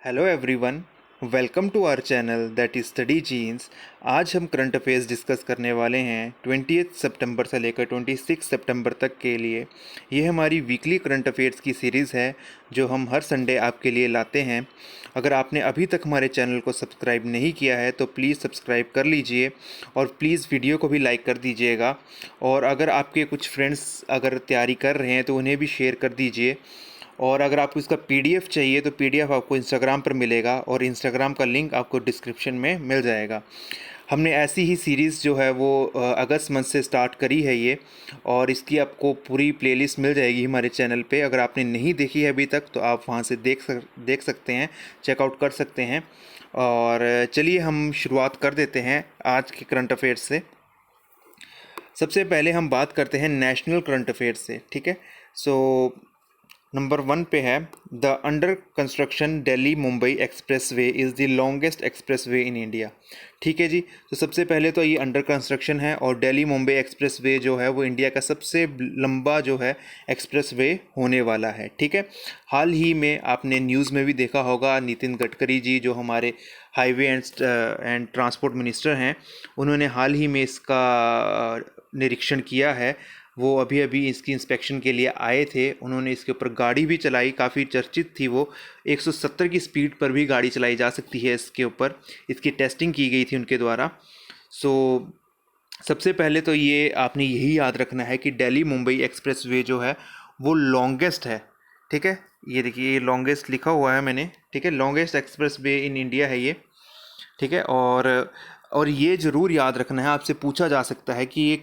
Hello everyone, welcome to our channel that is study genes. आज हम current affairs discuss करने वाले हैं 20 सितंबर से लेकर 26 सितंबर तक के लिए। ये हमारी वीकली करंट अफेयर्स की सीरीज़ है जो हम हर संडे आपके लिए लाते हैं। अगर आपने अभी तक हमारे चैनल को सब्सक्राइब नहीं किया है तो प्लीज़ सब्सक्राइब कर लीजिए और प्लीज़ वीडियो को भी लाइक कर दीजिएगा। और अगर आपके कुछ फ्रेंड्स अगर तैयारी कर रहे हैं तो उन्हें भी शेयर कर दीजिए। और अगर आपको इसका पीडीएफ चाहिए तो पीडीएफ आपको इंस्टाग्राम पर मिलेगा और इंस्टाग्राम का लिंक आपको डिस्क्रिप्शन में मिल जाएगा। हमने ऐसी ही सीरीज़ जो है वो अगस्त मंथ से स्टार्ट करी है ये, और इसकी आपको पूरी प्लेलिस्ट मिल जाएगी हमारे चैनल पे। अगर आपने नहीं देखी है अभी तक तो आप वहाँ से देख सकते हैं, चेकआउट कर सकते हैं। और चलिए हम शुरुआत कर देते हैं आज के करंट अफेयर्स से। सबसे पहले हम बात करते हैं नेशनल करंट अफेयर्स से, ठीक है। सो नंबर 1 पे है, the under construction Delhi Mumbai express way is the longest express way in India. ठीक है जी। तो सबसे पहले तो ये अंडर कंस्ट्रक्शन है और दिल्ली मुंबई एक्सप्रेस वे जो है वो इंडिया का सबसे लंबा जो है एक्सप्रेस वे होने वाला है, ठीक है। हाल ही में आपने न्यूज़ में भी देखा होगा, नितिन गडकरी जी जो हमारे हाईवे एंड ट्रांसपोर्ट मिनिस्टर हैं, उन्होंने हाल ही में इसका निरीक्षण किया है। वो अभी अभी इसकी इंस्पेक्शन के लिए आए थे, उन्होंने इसके ऊपर गाड़ी भी चलाई, काफ़ी चर्चित थी वो। 170 की स्पीड पर भी गाड़ी चलाई जा सकती है इसके ऊपर, इसकी टेस्टिंग की गई थी उनके द्वारा। सो सबसे पहले तो ये आपने यही याद रखना है कि दिल्ली मुंबई एक्सप्रेस वे जो है वो लॉन्गेस्ट है, ठीक है। ये देखिए, ये लॉन्गेस्ट लिखा हुआ है मैंने, ठीक है। Longest express way in India है ये, ठीक है। और ये ज़रूर याद रखना है, आपसे पूछा जा सकता है कि ये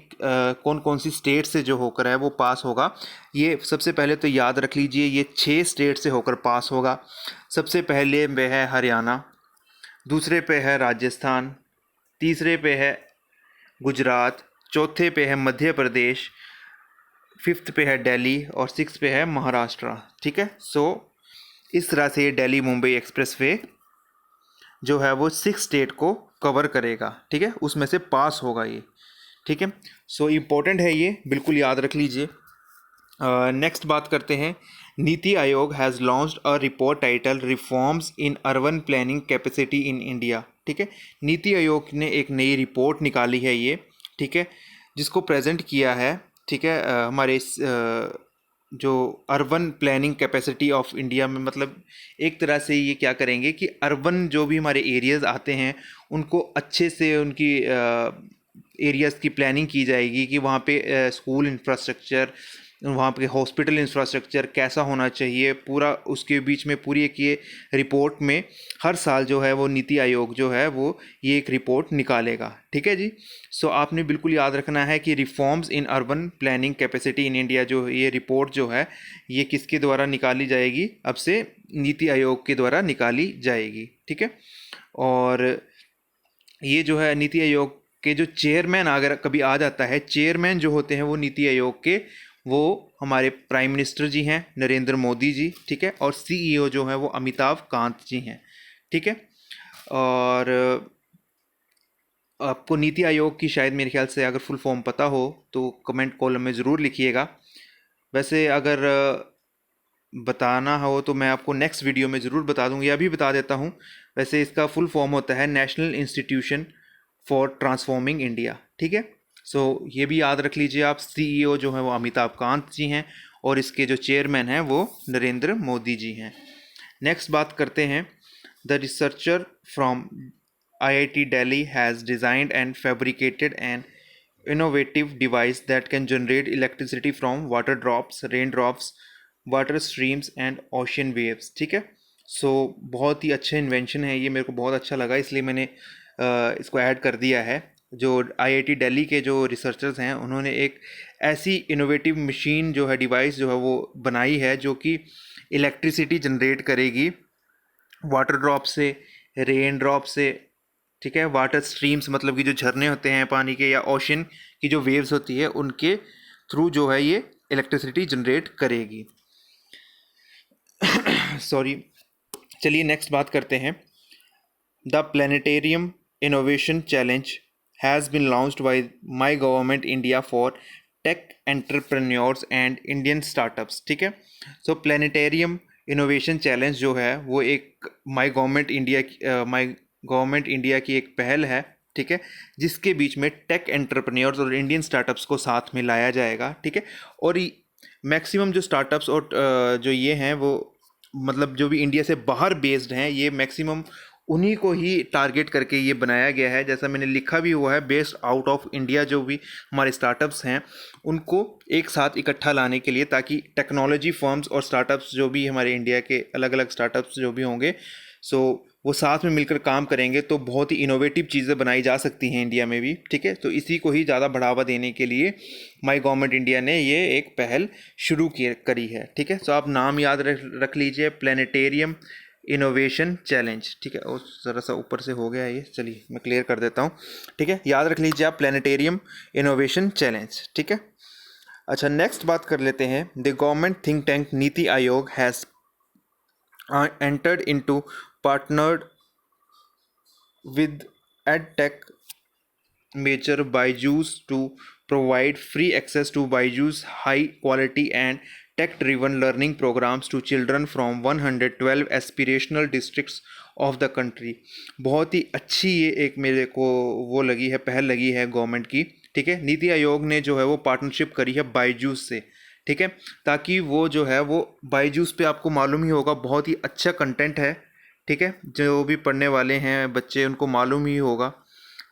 कौन कौन सी स्टेट से जो होकर है वो पास होगा। ये सबसे पहले तो याद रख लीजिए, ये 6 स्टेट से होकर पास होगा। सबसे पहले पे है हरियाणा, दूसरे पे है राजस्थान, तीसरे पे है गुजरात, चौथे पे है मध्य प्रदेश, फिफ्थ पे है दिल्ली और सिक्स पे है महाराष्ट्र, ठीक है। सो इस तरह से ये दिल्ली मुंबई एक्सप्रेस वे जो है वो 6 स्टेट को कवर करेगा, ठीक है, उसमें से पास होगा ये, ठीक है। सो इम्पोर्टेंट है ये, बिल्कुल याद रख लीजिए। नेक्स्ट बात करते हैं, NITI Aayog has launched a report title reforms in urban planning capacity in India, ठीक है। नीति आयोग ने एक नई रिपोर्ट निकाली है ये, ठीक है, जिसको प्रेजेंट किया है, ठीक है, हमारे जो urban planning capacity of India में। मतलब एक तरह से ये क्या करेंगे कि अर्बन जो भी हमारे एरियाज़ आते हैं उनको अच्छे से उनकी एरियाज़ की प्लानिंग की जाएगी कि वहाँ पे स्कूल इंफ्रास्ट्रक्चर, वहाँ पे हॉस्पिटल इंफ्रास्ट्रक्चर कैसा होना चाहिए, पूरा उसके बीच में पूरी एक ये रिपोर्ट में हर साल जो है वो नीति आयोग जो है वो ये एक रिपोर्ट निकालेगा, ठीक है जी। सो आपने बिल्कुल याद रखना है कि reforms in urban planning capacity in India जो ये रिपोर्ट जो है ये किसके द्वारा निकाली जाएगी, अब से नीति आयोग के द्वारा निकाली जाएगी, ठीक है। और ये जो है नीति आयोग के जो चेयरमैन अगर कभी आ जाता है, चेयरमैन जो होते हैं वो नीति आयोग के, वो हमारे प्राइम मिनिस्टर जी हैं नरेंद्र मोदी जी, ठीक है। और सीईओ जो है वो अमिताभ कांत जी हैं, ठीक है। और आपको नीति आयोग की शायद मेरे ख्याल से अगर फुल फॉर्म पता हो तो कमेंट कॉलम में ज़रूर लिखिएगा। वैसे अगर बताना हो तो मैं आपको नेक्स्ट वीडियो में ज़रूर बता दूंगी, अभी बता देता हूँ। वैसे इसका फुल फॉर्म होता है national institution for transforming India, ठीक है। सो ये भी याद रख लीजिए आप, सीईओ जो है वो अमिताभ कांत जी हैं और इसके जो चेयरमैन हैं वो नरेंद्र मोदी जी हैं। नेक्स्ट बात करते हैं, the researcher from IIT Delhi has designed and fabricated an innovative device that can generate electricity from water drops, raindrops, water streams and ocean waves, ठीक है। सो बहुत ही अच्छा इन्वेंशन है ये, मेरे को बहुत अच्छा लगा इसलिए मैंने इसको ऐड कर दिया है। जो आईआईटी दिल्ली के जो रिसर्चर्स हैं उन्होंने एक ऐसी इनोवेटिव मशीन जो है, डिवाइस जो है वो बनाई है जो कि इलेक्ट्रिसिटी जनरेट करेगी वाटर ड्रॉप से, रेन ड्रॉप से, ठीक है। वाटर स्ट्रीम्स मतलब कि जो झरने होते हैं पानी के, या ओशन की जो वेव्स होती है उनके थ्रू जो है ये इलेक्ट्रिसिटी जनरेट करेगी। सॉरी। चलिए नेक्स्ट बात करते हैं, the planetarium innovation challenge has been launched by my government India for tech entrepreneurs and Indian startups, ठीक है। सो प्लानिटेरियम इनोवेशन चैलेंज जो है वो एक माई गवर्नमेंट इंडिया की एक पहल है, ठीक है, जिसके बीच में टेक एंटरप्रेन्योर्स और इंडियन स्टार्टअप्स को साथ में लाया जाएगा, ठीक है। और मैक्सिमम जो स्टार्टअप्स और जो ये हैं वो मतलब जो भी इंडिया से बाहर बेस्ड हैं, ये मैक्सिमम उन्हीं को ही टारगेट करके ये बनाया गया है। जैसा मैंने लिखा भी हुआ है, बेस्ड आउट ऑफ इंडिया जो भी हमारे स्टार्टअप्स हैं उनको एक साथ इकट्ठा लाने के लिए, ताकि टेक्नोलॉजी फर्म्स और स्टार्टअप्स जो भी हमारे इंडिया के अलग अलग स्टार्टअप्स जो भी होंगे, सो वो साथ में मिलकर काम करेंगे तो बहुत ही इनोवेटिव चीज़ें बनाई जा सकती हैं इंडिया में भी, ठीक है। तो इसी को ही ज़्यादा बढ़ावा देने के लिए माई गवर्नमेंट इंडिया ने ये एक पहल शुरू करी है, ठीक है। तो आप नाम याद रख लीजिए, प्लानिटेरियम इनोवेशन चैलेंज, ठीक है। और ज़रा सा ऊपर से हो गया है ये, चलिए मैं क्लियर कर देता हूँ, ठीक है। याद रख लीजिए आप, प्लानिटेरियम इनोवेशन चैलेंज, ठीक है। अच्छा, नेक्स्ट बात कर लेते हैं। The government think tank NITI Aayog has entered into partnered with EdTech major Byju's to provide free access to Byju's high quality and tech driven learning programs to children from 112 aspirational districts of the country। बहुत ही अच्छी ये एक मेरे को वो लगी है, पहल लगी है गवर्नमेंट की, ठीक है। नीति आयोग ने जो है वो पार्टनरशिप करी है बायजूस से, ठीक है, ताकि वो जो है वो बायजूस पे आपको मालूम ही होगा बहुत ही अच्छा कंटेंट है, ठीक है। जो भी पढ़ने वाले हैं बच्चे उनको मालूम ही होगा,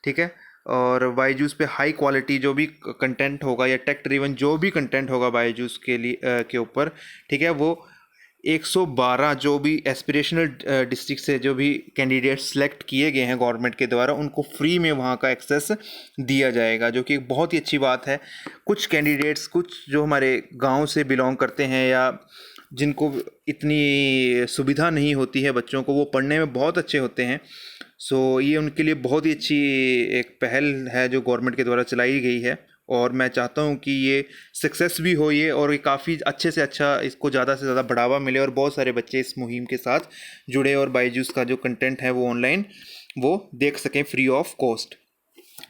ठीक है। और बायजूस पे हाई क्वालिटी जो भी कंटेंट होगा या टेक ड्रिवन जो भी कंटेंट होगा बायजूस के लिए के ऊपर, ठीक है, वो 112 जो भी एस्पिरेशनल डिस्ट्रिक्ट से जो भी कैंडिडेट सेलेक्ट किए गए हैं गवर्नमेंट के द्वारा, उनको फ्री में वहाँ का एक्सेस दिया जाएगा, जो कि एक बहुत ही अच्छी बात है। कुछ कैंडिडेट्स, कुछ जो हमारे गांव से बिलोंग करते हैं या जिनको इतनी सुविधा नहीं होती है बच्चों को, वो पढ़ने में बहुत अच्छे होते हैं। सो ये उनके लिए बहुत ही अच्छी एक पहल है जो गवर्नमेंट के द्वारा चलाई गई है, और मैं चाहता हूँ कि ये सक्सेस भी हो ये, और ये काफ़ी अच्छे से अच्छा इसको ज़्यादा से ज़्यादा बढ़ावा मिले और बहुत सारे बच्चे इस मुहिम के साथ जुड़े और बायजूस का जो कंटेंट है वो ऑनलाइन वो देख सकें फ्री ऑफ कॉस्ट,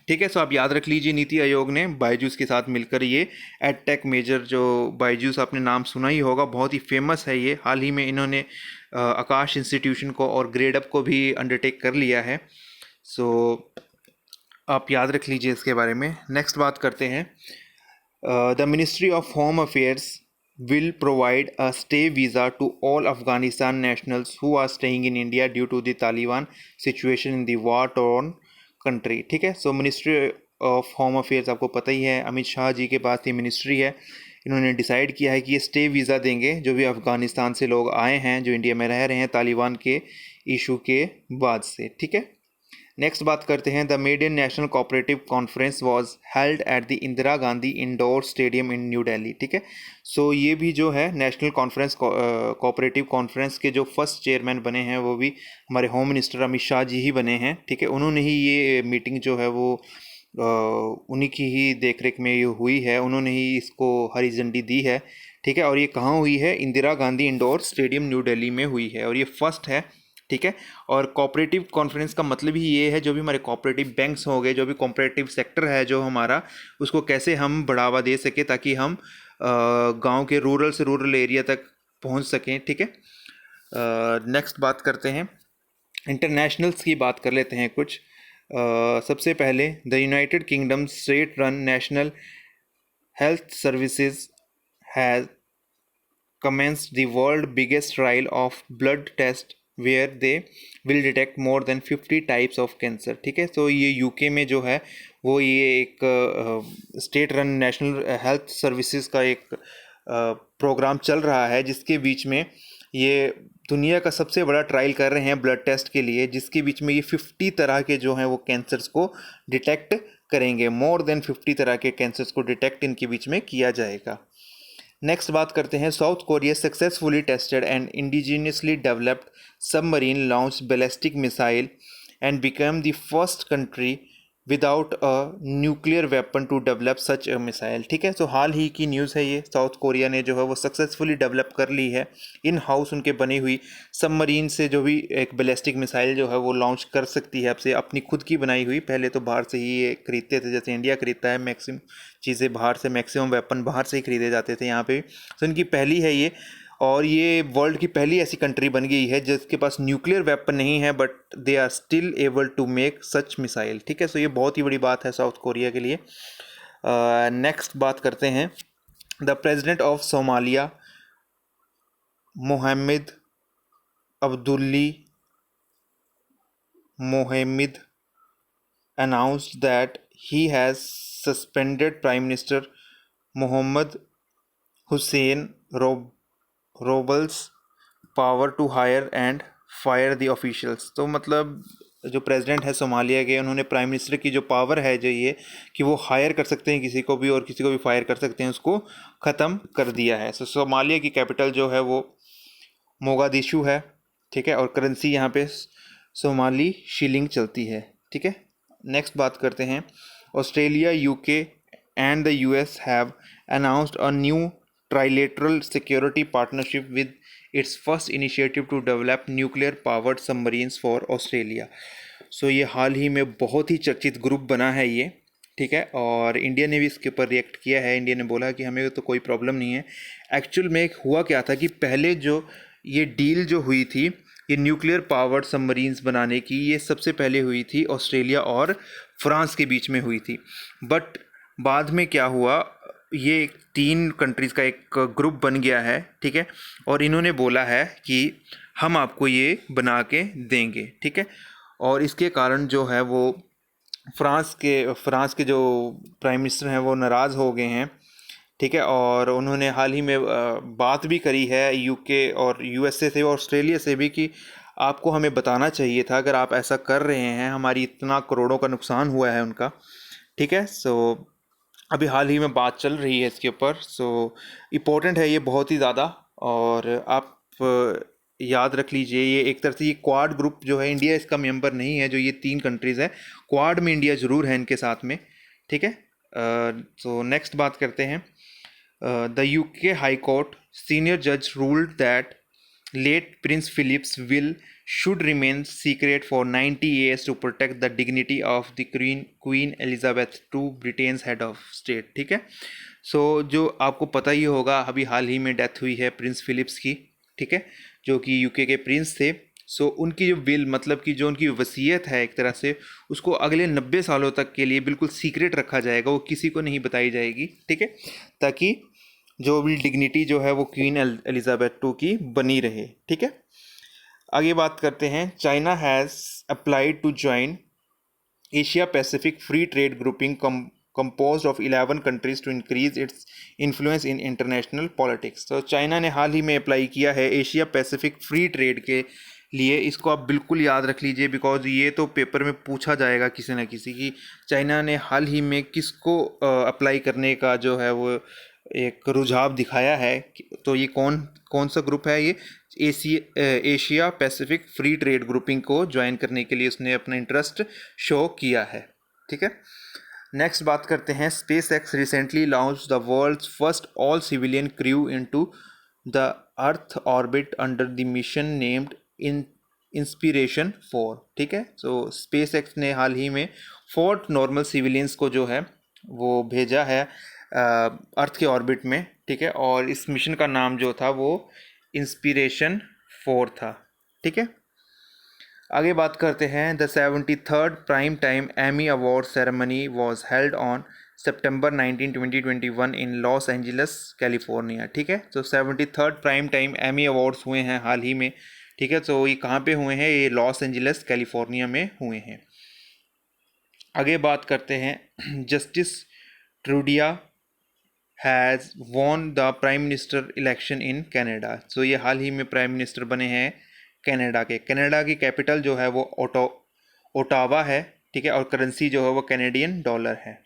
ठीक है। सो आप याद रख लीजिए, नीति आयोग ने बायजूस के साथ मिलकर ये एडटेक मेजर, जो बायजूस आपने नाम सुना ही होगा, बहुत ही फेमस है ये। हाल ही में इन्होंने आकाश इंस्टीट्यूशन को और ग्रेडअप को भी अंडरटेक कर लिया है। सो आप याद रख लीजिए इसके बारे में। नेक्स्ट बात करते हैं। The ministry of home affairs will provide a stay visa to all Afghanistan nationals who are staying in India due to the Taliban situation in the war-torn country, ठीक है। सो मिनिस्ट्री ऑफ होम अफेयर्स आपको पता ही है, अमित शाह जी के पास ये ministry है। इन्होंने decide किया है कि ये स्टे वीज़ा देंगे जो भी अफ़गानिस्तान से लोग आए हैं, जो इंडिया में रह रहे हैं तालिबान के इशू के बाद से, ठीक है। नेक्स्ट बात करते हैं। The median national cooperative conference was held at the Indira Gandhi indoor stadium in new Delhi, ठीक है। सो ये भी जो है नेशनल कॉन्फ्रेंस कोऑपरेटिव कॉन्फ्रेंस के जो फर्स्ट चेयरमैन बने हैं वो भी हमारे होम मिनिस्टर अमित शाह जी ही बने हैं, ठीक है। उन्होंने ही ये मीटिंग जो है वो उन्हीं की ही देखरेख में ये हुई है, उन्होंने ही इसको हरी झंडी दी है, ठीक है। और ये कहाँ हुई है? Indira Gandhi indoor stadium new Delhi में हुई है, और ये फर्स्ट है, ठीक है। और कोऑपरेटिव कॉन्फ्रेंस का मतलब ही ये है, जो भी हमारे कोऑपरेटिव बैंक्स हो गए, जो भी कोऑपरेटिव सेक्टर है जो हमारा, उसको कैसे हम बढ़ावा दे सके ताकि हम गांव के रूरल से रूरल एरिया तक पहुंच सकें, ठीक है। नेक्स्ट बात करते हैं, इंटरनेशनल्स की बात कर लेते हैं कुछ। सबसे पहले the United kingdom state run national health services has commenced the world biggest trial of blood test where they will detect more than 50 types of cancer, ठीक है। तो ये यूके में जो है वो ये एक state run national health services का एक प्रोग्राम चल रहा है, जिसके बीच में ये दुनिया का सबसे बड़ा ट्रायल कर रहे हैं ब्लड टेस्ट के लिए, जिसके बीच में ये 50 तरह के जो हैं वो कैंसर्स को डिटेक्ट करेंगे। मोर देन 50 तरह के कैंसर्स को डिटेक्ट इनके बीच में किया जाएगा। नेक्स्ट बात करते हैं। South Korea successfully tested and indigenously developed submarine launch ballistic missile and become the first country without a nuclear weapon to develop such a missile, ठीक है। तो हाल ही की न्यूज़ है ये, साउथ कोरिया ने जो है वो सक्सेसफुली डेवलप कर ली है इन हाउस उनके बनी हुई सबमरीन से, जो भी एक बैलिस्टिक मिसाइल जो है वो लॉन्च कर सकती है आपसे, अपनी खुद की बनाई हुई। पहले तो बाहर से ही ये खरीदते थे, जैसे इंडिया खरीदता है मैक्सिमम चीज़ें बाहर से, मैक्सिमम वेपन बाहर से ही खरीदे जाते थे यहाँ पे। तो इनकी पहली है ये, और ये वर्ल्ड की पहली ऐसी कंट्री बन गई है जिसके पास न्यूक्लियर वेपन नहीं है but they are still able to make such missile. ठीक है, सो ये बहुत ही बड़ी बात है साउथ कोरिया के लिए। नेक्स्ट बात करते हैं, the president of Somalia Mohamed Abdullahi Mohamed announced that he has suspended Prime Minister Mohammad Hussein Robles power to hire and fire the officials। तो मतलब जो प्रेसिडेंट है सोमालिया के, उन्होंने प्राइम मिनिस्टर की जो पावर है जो ये कि वो हायर कर सकते हैं किसी को भी और किसी को भी फायर कर सकते हैं, उसको ख़त्म कर दिया है। सो सोमालिया की कैपिटल जो है वो मोगादिशु है। ठीक है, और करेंसी यहाँ पे सोमाली शिलिंग चलती है। ठीक है, नेक्स्ट बात करते हैं, Australia, UK and the US have announced a new trilateral security partnership with its first initiative to develop nuclear powered submarines for Australia. So ये हाल ही में बहुत ही चर्चित ग्रुप बना है ये। ठीक है, और इंडिया ने भी इसके ऊपर रिएक्ट किया है। इंडिया ने बोला कि हमें तो कोई प्रॉब्लम नहीं है। एक्चुअल में हुआ क्या था कि पहले जो ये डील जो हुई थी ये न्यूक्लियर पावर्ड सबमरीन्स बनाने की, ये सबसे पहले हुई थी ऑस्ट्रेलिया और फ्रांस के बीच में हुई थी। बट बाद में क्या हुआ, ये 3 कंट्रीज़ का एक ग्रुप बन गया है। ठीक है, और इन्होंने बोला है कि हम आपको ये बना के देंगे। ठीक है, और इसके कारण जो है वो फ्रांस के जो प्राइम मिनिस्टर हैं वो नाराज़ हो गए हैं। ठीक है, और उन्होंने हाल ही में बात भी करी है यूके और यूएसए से और ऑस्ट्रेलिया से भी कि आपको हमें बताना चाहिए था अगर आप ऐसा कर रहे हैं, हमारी इतना करोड़ों का नुकसान हुआ है उनका। ठीक है, सो अभी हाल ही में बात चल रही है इसके ऊपर। सो इम्पोर्टेंट है ये बहुत ही ज़्यादा, और आप याद रख लीजिए ये एक तरह से ये क्वाड ग्रुप जो है, इंडिया इसका मेंबर नहीं है, जो ये 3 कंट्रीज़ है क्वाड में इंडिया ज़रूर है इनके साथ में। ठीक है, सो नेक्स्ट बात करते हैं, the UK High Court senior judge ruled that late Prince Philip's will should remain secret for 90 years to protect the dignity of the Queen Elizabeth II, Britain's head of state। ठीक है, सो जो आपको पता ही होगा अभी हाल ही में डेथ हुई है प्रिंस फिलिप्स की। ठीक है, जो कि यूके के प्रिंस थे। सो उनकी जो विल मतलब कि जो उनकी वसीयत है एक तरह से, उसको अगले 90 सालों तक के लिए बिल्कुल सीक्रेट रखा जाएगा, वो किसी को नहीं बताई जाएगी। ठीक है, ताकि जो भी डिग्निटी जो है वो क्वीन एलिजाबेथ II की बनी रहे। ठीक है, आगे बात करते हैं, China has applied to join Asia Pacific free trade grouping composed of 11 countries to increase its influence in international politics। तो चाइना ने हाल ही में अप्लाई किया है एशिया पैसिफिक फ्री ट्रेड के लिए। इसको आप बिल्कुल याद रख लीजिए, बिकॉज ये तो पेपर में पूछा जाएगा किसी न किसी की, चाइना ने हाल ही में किसको अप्लाई करने का जो है वो एक रुझाव दिखाया है। तो ये कौन सा ग्रुप है, ये Asia Pacific free trade grouping को ज्वाइन करने के लिए उसने अपना इंटरेस्ट शो किया है। ठीक है, नेक्स्ट बात करते हैं, SpaceX recently launch the world's first all civilian crew into the earth orbit under the mission named Inspiration 4। ठीक है, सो स्पेस एक्स ने हाल ही में 4 नॉर्मल सिविलियंस को जो है वो भेजा है अर्थ के ऑर्बिट में। ठीक है, और इस मिशन का नाम जो था वो इंस्पिरेशन 4 था। ठीक है, आगे बात करते हैं, the 73rd prime time Emmy award ceremony was held on September 19, 2021 in Los Angeles California. ठीक है, तो 73rd prime time Emmy awards हुए हैं हाल ही में। ठीक है, तो ये कहाँ पे हुए हैं, ये लॉस एंजलिस कैलिफोर्निया में हुए हैं। आगे बात करते हैं, Justin Trudeau has won the prime minister election in Canada. So ये हाल ही में प्राइम मिनिस्टर बने हैं कनाडा के। कनाडा की कैपिटल जो है वो ओटावा है। ठीक है, और करेंसी जो है वो कैनेडियन डॉलर है।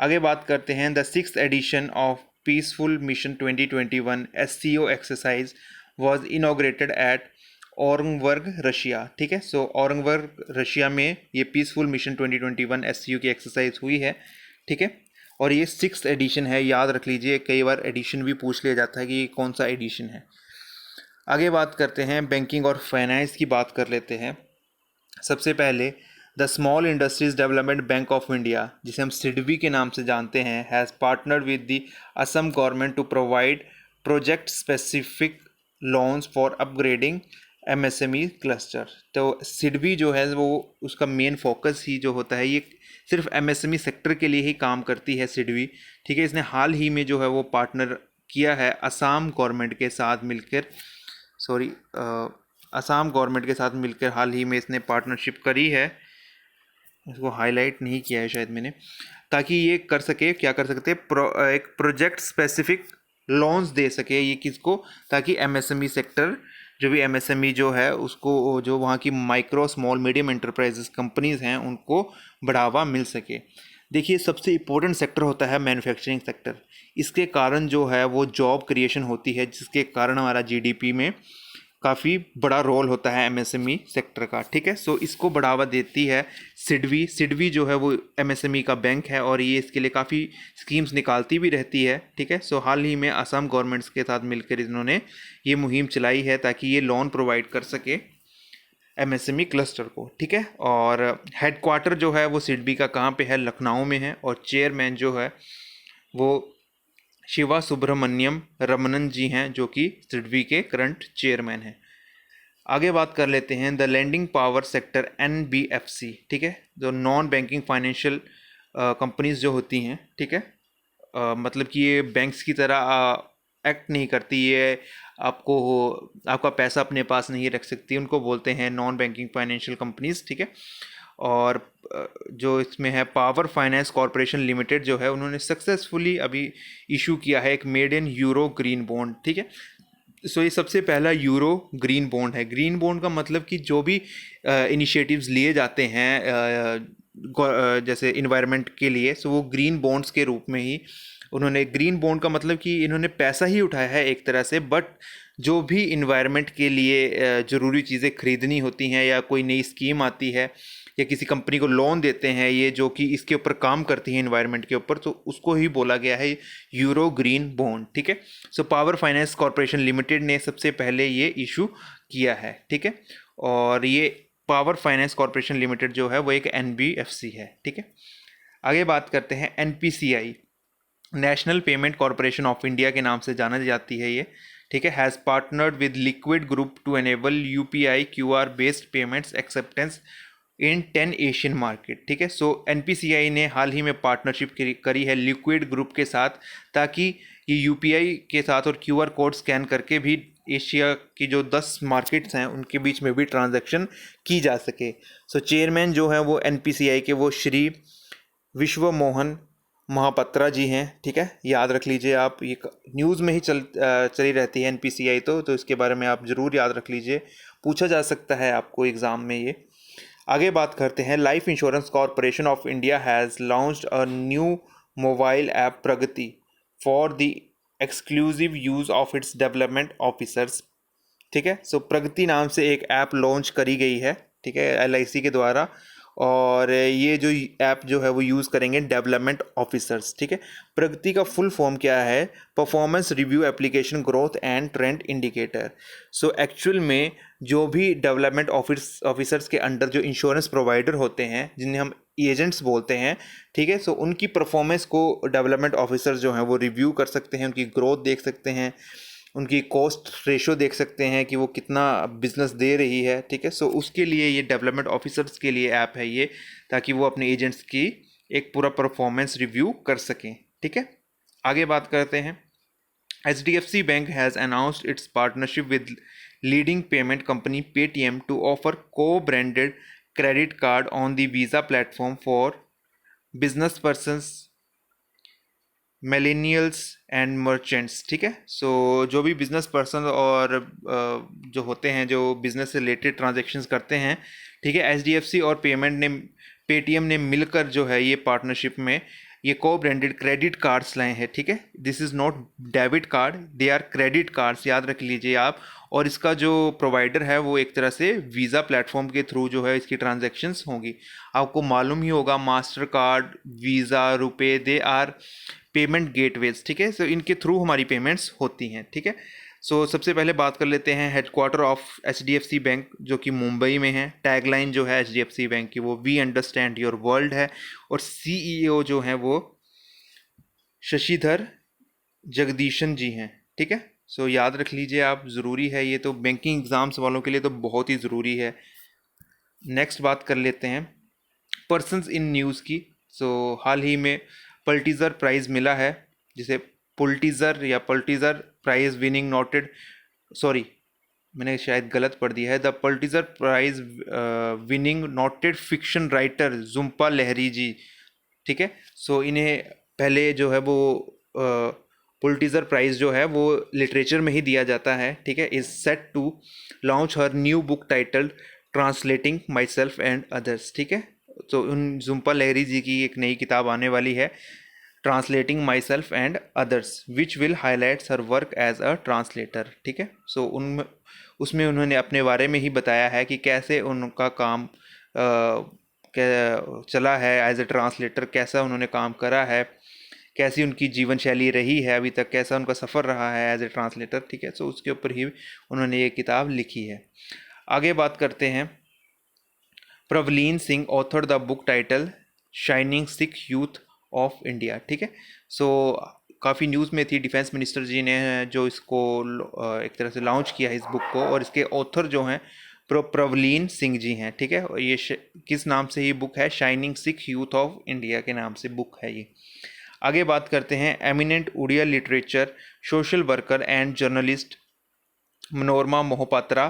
आगे बात करते हैं, the 6th edition of peaceful mission 2021 SCO exercise was inaugurated at Orenburg Russia. ठीक है, सो औरंगवर्ग रशिया में ये पीसफुल मिशन 2021 SCO की एक्सरसाइज हुई है। ठीक है, और ये 6th एडिशन है, याद रख लीजिए, कई बार एडिशन भी पूछ लिया जाता है कि ये कौन सा एडिशन है। आगे बात करते हैं, बैंकिंग और फाइनेंस की बात कर लेते हैं। सबसे पहले the small industries development bank of India, जिसे हम सिडबी के नाम से जानते हैं, has partnered with the Assam government to provide project specific loans for upgrading MSME cluster. तो सिडबी जो है वो उसका मेन फोकस ही जो होता है ये सिर्फ एमएसएमई सेक्टर के लिए ही काम करती है सिडबी। ठीक है, इसने हाल ही में जो है वो पार्टनर किया है असम गवर्नमेंट के साथ मिलकर, सॉरी असम गवर्नमेंट के साथ मिलकर हाल ही में इसने पार्टनरशिप करी है। इसको हाईलाइट नहीं किया है शायद मैंने, ताकि ये कर सके, क्या कर सकते हैं, एक प्रोजेक्ट स्पेसिफिक लोन्स दे सके ये किसको, ताकि एमएसएमई सेक्टर जो भी एमएसएमई जो है उसको, जो वहाँ की micro small medium enterprises companies हैं उनको बढ़ावा मिल सके। देखिए, सबसे इम्पोर्टेंट सेक्टर होता है मैन्युफैक्चरिंग सेक्टर। इसके कारण जो है वो जॉब क्रिएशन होती है, जिसके कारण हमारा जीडीपी में काफ़ी बड़ा रोल होता है एमएसएमई सेक्टर का। ठीक है, सो इसको बढ़ावा देती है सिडबी। सिडबी जो है वो एमएसएमई का बैंक है और ये इसके लिए काफ़ी स्कीम्स निकालती भी रहती है। ठीक है, सो हाल ही में असम गवर्नमेंट्स के साथ मिलकर इन्होंने ये मुहिम चलाई है ताकि ये लोन प्रोवाइड कर सके एमएसएमई क्लस्टर को। ठीक है, और हेडक्वार्टर जो है वो सिडबी का कहाँ पे है, लखनऊ में है, और चेयरमैन जो है वो शिवा सुब्रमण्यम रमनन जी हैं, जो कि सिडबी के करंट चेयरमैन हैं। आगे बात कर लेते हैं the lending power sector NBFC. ठीक है, जो नॉन बैंकिंग फाइनेंशियल कंपनीज जो होती हैं, ठीक है, मतलब कि ये बैंक्स की तरह एक्ट नहीं करती, ये आपको आपका पैसा अपने पास नहीं रख सकती, उनको बोलते हैं नॉन बैंकिंग फाइनेंशियल कंपनीज। ठीक है, और जो इसमें है पावर फाइनेंस कॉरपोरेशन लिमिटेड जो है, उन्होंने सक्सेसफुली अभी इशू किया है एक made in euro green bond. ठीक है, सो ये सबसे पहला यूरो ग्रीन बॉन्ड है। ग्रीन बॉन्ड का मतलब कि जो भी इनिशिएटिव्स लिए जाते हैं जैसे इन्वायरमेंट के लिए, सो वो ग्रीन बॉन्ड्स के रूप में ही उन्होंने, ग्रीन बॉन्ड का मतलब कि इन्होंने पैसा ही उठाया है एक तरह से, बट जो भी इन्वायरमेंट के लिए ज़रूरी चीज़ें खरीदनी होती हैं या कोई नई स्कीम आती है या किसी कंपनी को लोन देते हैं ये जो कि इसके ऊपर काम करती है इन्वायरमेंट के ऊपर, तो उसको ही बोला गया है यूरो ग्रीन बॉन्ड। ठीक है, so power finance corporation limited ने सबसे पहले ये इशू किया है। ठीक है, और ये पावर फाइनेंस कॉरपोरेशन लिमिटेड जो है वो एक एनबीएफसी है। ठीक है, आगे बात करते हैं NPCI, national payment corporation of India के नाम से जाना जाती है ये। ठीक है, has partnered with liquid group to enable UPI QR based payments acceptance in 10 Asian market. ठीक है, सो एनपीसीआई ने हाल ही में पार्टनरशिप करी है लिक्विड ग्रुप के साथ, ताकि ये यूपीआई के साथ और क्यूआर कोड स्कैन करके भी एशिया की जो 10 मार्केट्स हैं उनके बीच में भी ट्रांजैक्शन की जा सके। सो चेयरमैन जो है वो एनपीसीआई के वो श्री विश्व मोहन महापात्रा जी हैं। ठीक है, याद रख लीजिए आप, ये न्यूज़ में ही चली रहती है एनपीसीआई, तो इसके बारे में आप ज़रूर याद रख लीजिए, पूछा जा सकता है आपको एग्ज़ाम में ये। आगे बात करते हैं life insurance corporation of India has launched a new mobile app Pragati for the exclusive use of its development officers. ठीक है, सो प्रगति नाम से एक ऐप लॉन्च करी गई है। ठीक है, एलआईसी के द्वारा, और ये जो ऐप जो है वो यूज़ करेंगे डेवलपमेंट ऑफिसर्स। ठीक है, प्रगति का फुल फॉर्म क्या है, performance review application growth and trend indicator. So actual में जो भी डेवलपमेंट ऑफिसर्स के अंडर जो इंश्योरेंस प्रोवाइडर होते हैं, जिन्हें हम एजेंट्स बोलते हैं, ठीक है, सो उनकी परफॉर्मेंस को डेवलपमेंट ऑफिसर्स जो हैं वो रिव्यू कर सकते हैं, उनकी ग्रोथ देख सकते हैं, उनकी कॉस्ट रेशो देख सकते हैं कि वो कितना बिजनेस दे रही है। ठीक है, सो उसके लिए ये डेवलपमेंट ऑफिसर्स के लिए ऐप है ये, ताकि वो अपने एजेंट्स की एक पूरा परफॉर्मेंस रिव्यू कर सकें। ठीक है, आगे बात करते हैं HDFC bank has announced its partnership with leading payment company Paytm to offer co-branded credit card on the Visa platform for business persons, millennials and merchants. ठीक है, सो जो भी बिजनेस पर्सन और जो होते हैं जो बिजनेस से रिलेटेड ट्रांजेक्शन्स करते हैं, ठीक है, एचडीएफसी और पेटीएम ने मिलकर जो है ये पार्टनरशिप में ये को ब्रांडेड क्रेडिट कार्ड्स लाए हैं। ठीक है, this is not debit card, they are credit cards, याद रख लीजिए आप। और इसका जो प्रोवाइडर है वो एक तरह से वीज़ा प्लेटफॉर्म के थ्रू जो है इसकी ट्रांजैक्शंस होंगी। आपको मालूम ही होगा मास्टर कार्ड, वीज़ा, रुपए, दे आर पेमेंट गेटवेज। ठीक है, सो इनके थ्रू हमारी पेमेंट्स होती हैं। ठीक है, सो सबसे पहले बात कर लेते हैं हेडक्वार्टर ऑफ HDFC बैंक जो कि मुंबई में है। टैगलाइन जो है HDFC बैंक की वो वी अंडरस्टैंड योर वर्ल्ड है, और CEO जो हैं वो शशिधर जगदीशन जी हैं। ठीक है, सो याद रख लीजिए आप, ज़रूरी है ये तो, बैंकिंग एग्ज़ाम्स वालों के लिए तो बहुत ही ज़रूरी है। नेक्स्ट बात कर लेते हैं पर्सन्स इन न्यूज़ की। सो हाल ही में पल्टीज़र प्राइज़ मिला है, जिसे पुल्टीज़र या Pulitzer prize winning noted, sorry मैंने शायद गलत पढ़ दिया है, the Pulitzer prize winning noted fiction writer Jhumpa Lahiri ji, ठीक है। सो इन्हें पहले जो है वो पुल्टीज़र प्राइज़ जो है वो लिटरेचर में ही दिया जाता है, ठीक है। Is set to launch her new book title translating myself and others, ठीक है। तो उन जुम्पा लहरी जी की एक नई किताब आने वाली है, translating myself and others, which will highlights her work as a translator, ठीक है। सो उन उसमें उन्होंने अपने बारे में ही बताया है कि कैसे उनका काम चला है एज ए ट्रांसलेटर, कैसा उन्होंने काम करा है, कैसी उनकी जीवन शैली रही है अभी तक, कैसा उनका सफ़र रहा है एज ए ट्रांसलेटर, ठीक है। सो उसके ऊपर ही उन्होंने ये किताब लिखी है। आगे बात करते हैं, Pravleen Singh author the book title shining Sikh youth of India, ठीक है। सो काफ़ी न्यूज़ में थी, डिफेंस मिनिस्टर जी ने जो इसको एक तरह से लॉन्च किया है इस बुक को, और इसके ऑथर जो हैं प्रवलीन सिंह जी हैं, ठीक है। और ये किस नाम से ये बुक है, shining Sikh youth of India के नाम से बुक है ये। आगे बात करते हैं, eminent Odia literature social worker and journalist Manorama Mohapatra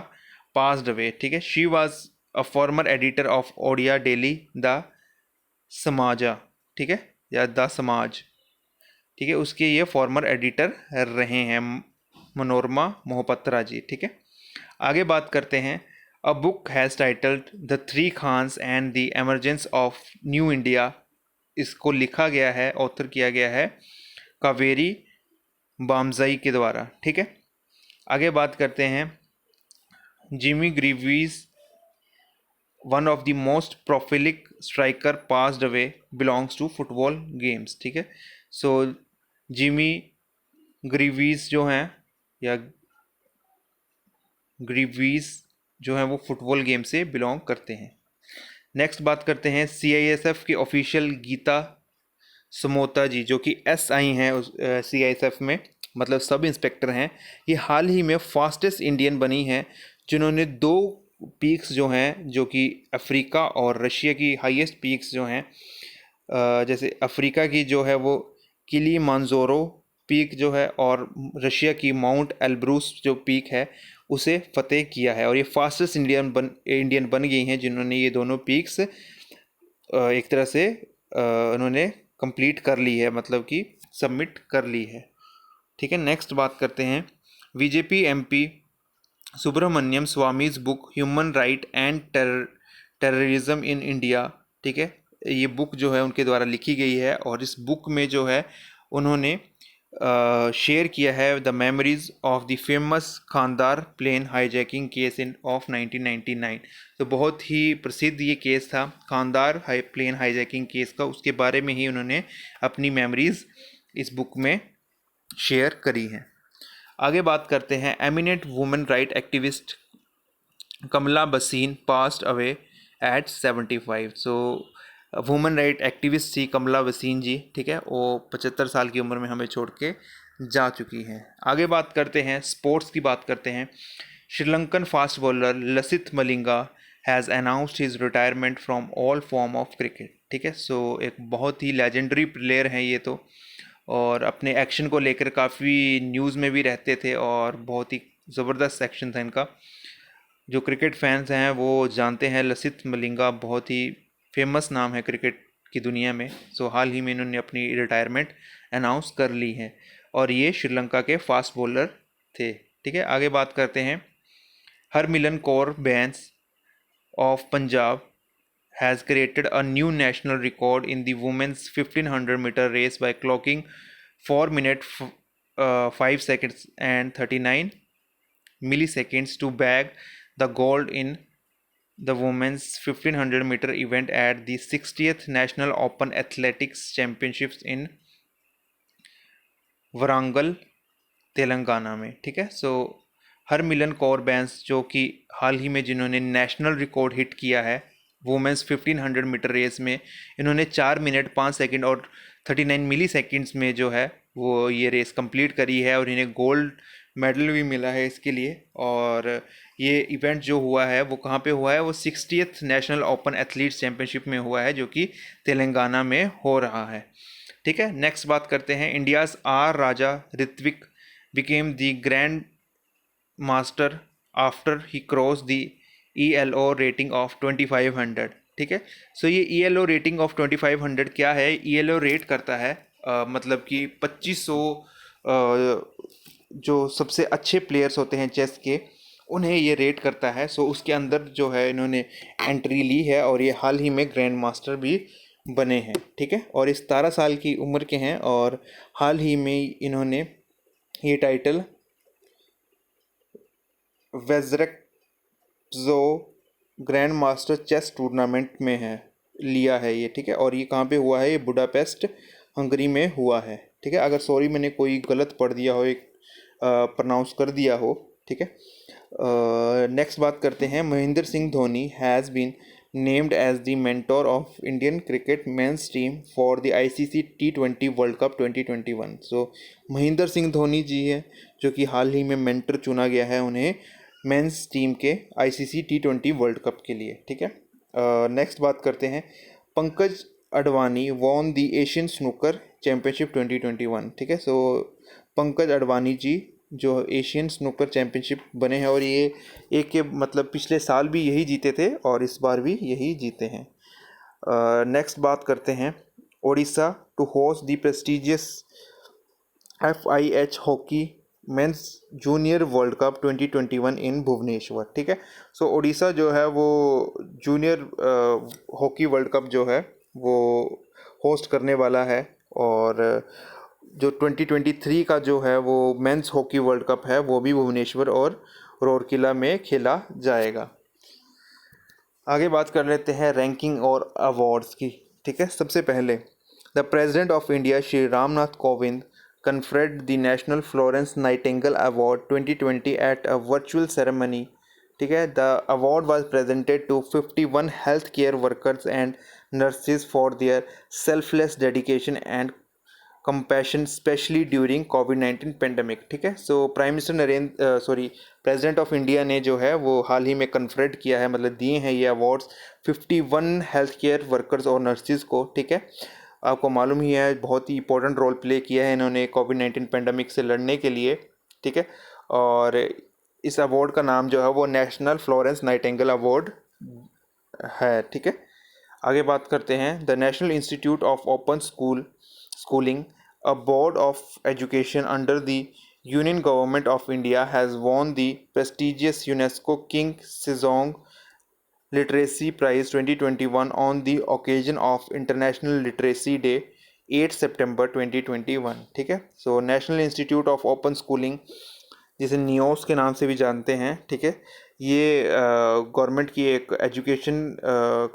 passed away, ठीक है। She was a former editor of Odia daily the Samaja, ठीक है, या द समाज, ठीक है। उसके ये फॉर्मर एडिटर रहे हैं मनोरमा मोहपात्रा जी, ठीक है। आगे बात करते हैं, a book has titled the three Khans and the emergence of new India, इसको लिखा गया है, ऑथर किया गया है कावेरी बामजाई के द्वारा, ठीक है। आगे बात करते हैं, Jimmy Greaves one of the most prolific striker passed away belongs to football games, ठीक है। सो जिमी ग्रीवीज जो हैं, या ग्रीवीज जो हैं, वो फुटबॉल गेम से बिलोंग करते हैं। नेक्स्ट बात करते हैं, सीआईएसएफ के ऑफिशियल गीता समोता जी, जो कि एसआई हैं उस सीआईएसएफ में, मतलब सब इंस्पेक्टर हैं। ये हाल ही में फास्टेस्ट इंडियन बनी हैं, जिन्होंने 2 पीक्स जो हैं, जो कि अफ्रीका और रशिया की हाईएस्ट पीक्स जो हैं, जैसे अफ्रीका की जो है वो किलीमांजारो पीक जो है, और रशिया की माउंट एल्ब्रूस जो पीक है, उसे फतेह किया है। और ये फास्टेस्ट इंडियन बन गई हैं, जिन्होंने ये दोनों पीक्स एक तरह से उन्होंने कंप्लीट कर ली है, मतलब कि सबमिट कर ली है, ठीक है। नेक्स्ट बात करते हैं, BJP MP Subramanian Swamy's book human right and terrorism in India, ठीक है। ये बुक जो है उनके द्वारा लिखी गई है, और इस बुक में जो है उन्होंने शेयर किया है the memories of the famous Kandahar plane hijacking case in of 1999। तो बहुत ही प्रसिद्ध ये केस था, खानदार प्लेन हाईजैकिंग केस का, उसके बारे में ही उन्होंने अपनी मेमोरीज इस बुक में शेयर करी हैं। आगे बात करते हैं, एमिनेंट वुमेन राइट एक्टिविस्ट कमला बसीन passed away at 75। So women right activist थी कमला बसीन जी, ठीक है, वो 75 साल की उम्र में हमें छोड़ के जा चुकी हैं। आगे बात करते हैं, स्पोर्ट्स की बात करते हैं, Sri Lankan fast bowler Lasith Malinga has announced his retirement from all form of cricket, ठीक है। सो एक बहुत ही लेजेंडरी प्लेयर हैं ये तो, और अपने एक्शन को लेकर काफ़ी न्यूज़ में भी रहते थे, और बहुत ही ज़बरदस्त एक्शन था इनका। जो क्रिकेट फैंस हैं वो जानते हैं, लसिथ मलिंगा बहुत ही फेमस नाम है क्रिकेट की दुनिया में। सो हाल ही में इन्होंने अपनी रिटायरमेंट अनाउंस कर ली है, और ये श्रीलंका के फास्ट बॉलर थे, ठीक है। आगे बात करते हैं, Harmilan Kaur Bains of Punjab has created a new national record in the women's 1500 meter race by clocking 4 minutes 5 seconds and 39 milliseconds to bag the gold in the women's 1500 meter event at the 60th National Open Athletics Championships in Warangal Telangana में, ठीक है। सो हरमिलन कौर बैंस, जो कि हाल ही में जिन्होंने national record hit किया है women's 1500 metre race में, इन्होंने 4 मिनट 5 सेकंड और 39 मिली सेकेंड्स में जो है वो ये रेस कंप्लीट करी है, और इन्हें गोल्ड मेडल भी मिला है इसके लिए। और ये इवेंट जो हुआ है वो कहाँ पे हुआ है, वो 60th national open athletes championship में हुआ है, जो कि तेलंगाना में हो रहा है। ठीक है, नेक्स्ट बात करते हैं। India's R Raja Rithvik became the grandmaster after he cross the ELO rating of 2500। ठीक है, सो ये ELO रेटिंग ऑफ 2500 क्या है? ELO रेट करता है मतलब कि 2500 जो सबसे अच्छे प्लेयर्स होते हैं चेस के, उन्हें ये रेट करता है। सो उसके अंदर जो है इन्होंने एंट्री ली है और ये हाल ही में ग्रैंड मास्टर भी बने हैं। ठीक है, और इस 17 साल की उम्र के हैं और हाल ही में इन्होंने ये टाइटल वेज़रेक्टो ग्रैंड मास्टर चेस टूर्नामेंट में है लिया है ये। ठीक है, और ये कहाँ पे हुआ है? ये बुडापेस्ट हंगरी में हुआ है। ठीक है, अगर सॉरी मैंने कोई गलत पढ़ दिया हो, एक प्रोनाउंस कर दिया हो। ठीक है, नेक्स्ट बात करते हैं। Mahendra Singh Dhoni has been named as the mentor of Indian cricket men's team for the ICC T20 world cup 2021। So Mahendra Singh Dhoni ji है जो कि हाल ही में मेंटर चुना गया है उन्हें मेंस टीम के ICC T20 वर्ल्ड कप के लिए। ठीक है, नेक्स्ट बात करते हैं। Pankaj Advani won the Asian snooker championship 2021। ठीक है, सो पंकज अडवाणी जी जो एशियन स्नूकर चैम्पियनशिप बने हैं, और ये एक के मतलब पिछले साल भी यही जीते थे और इस बार भी यही जीते हैं। नेक्स्ट बात करते हैं। Odisha to host the prestigious FIH hockey men's junior world cup 2021 in Bhubaneswar. ठीक है, सो ओडिशा जो है वो जूनियर हॉकी वर्ल्ड कप जो है वो होस्ट करने वाला है। और जो 2023 का जो है वो मेंस हॉकी वर्ल्ड कप है वो भी भुवनेश्वर और राउरकेला में खेला जाएगा। आगे बात कर लेते हैं रैंकिंग और अवार्ड्स की। ठीक है, सबसे पहले the president of India Shri Ramnath Kovind conferred the National Florence Nightingale Award 2020 at a virtual ceremony. ठीक है, the award was presented to 51 healthcare workers and nurses for their selfless dedication and compassion, especially during COVID-19 pandemic। ठीक है, so prime minister president of India ने जो है वो हाल ही में conferred किया है, मतलब दिए हैं ये अवार्ड्स 51 हेल्थ केयर वर्कर्स और नर्सिस को। ठीक है, आपको मालूम ही है बहुत ही इंपॉर्टेंट रोल प्ले किया है इन्होंने कोविड-19 पेंडेमिक से लड़ने के लिए। ठीक है, और इस अवार्ड का नाम जो है वो नेशनल फ्लोरेंस नाइटिंगेल अवार्ड है। ठीक है, आगे बात करते हैं। The national institute of open schooling, a board of education under the union government of India has won the prestigious UNESCO King Sejong Literacy Prize 2021 on the occasion of International Literacy Day 8 September 2021। ठीक है, so national institute of open schooling जिसे Nios के नाम से भी जानते हैं। ठीक है, ये गवर्नमेंट की एक एजुकेशन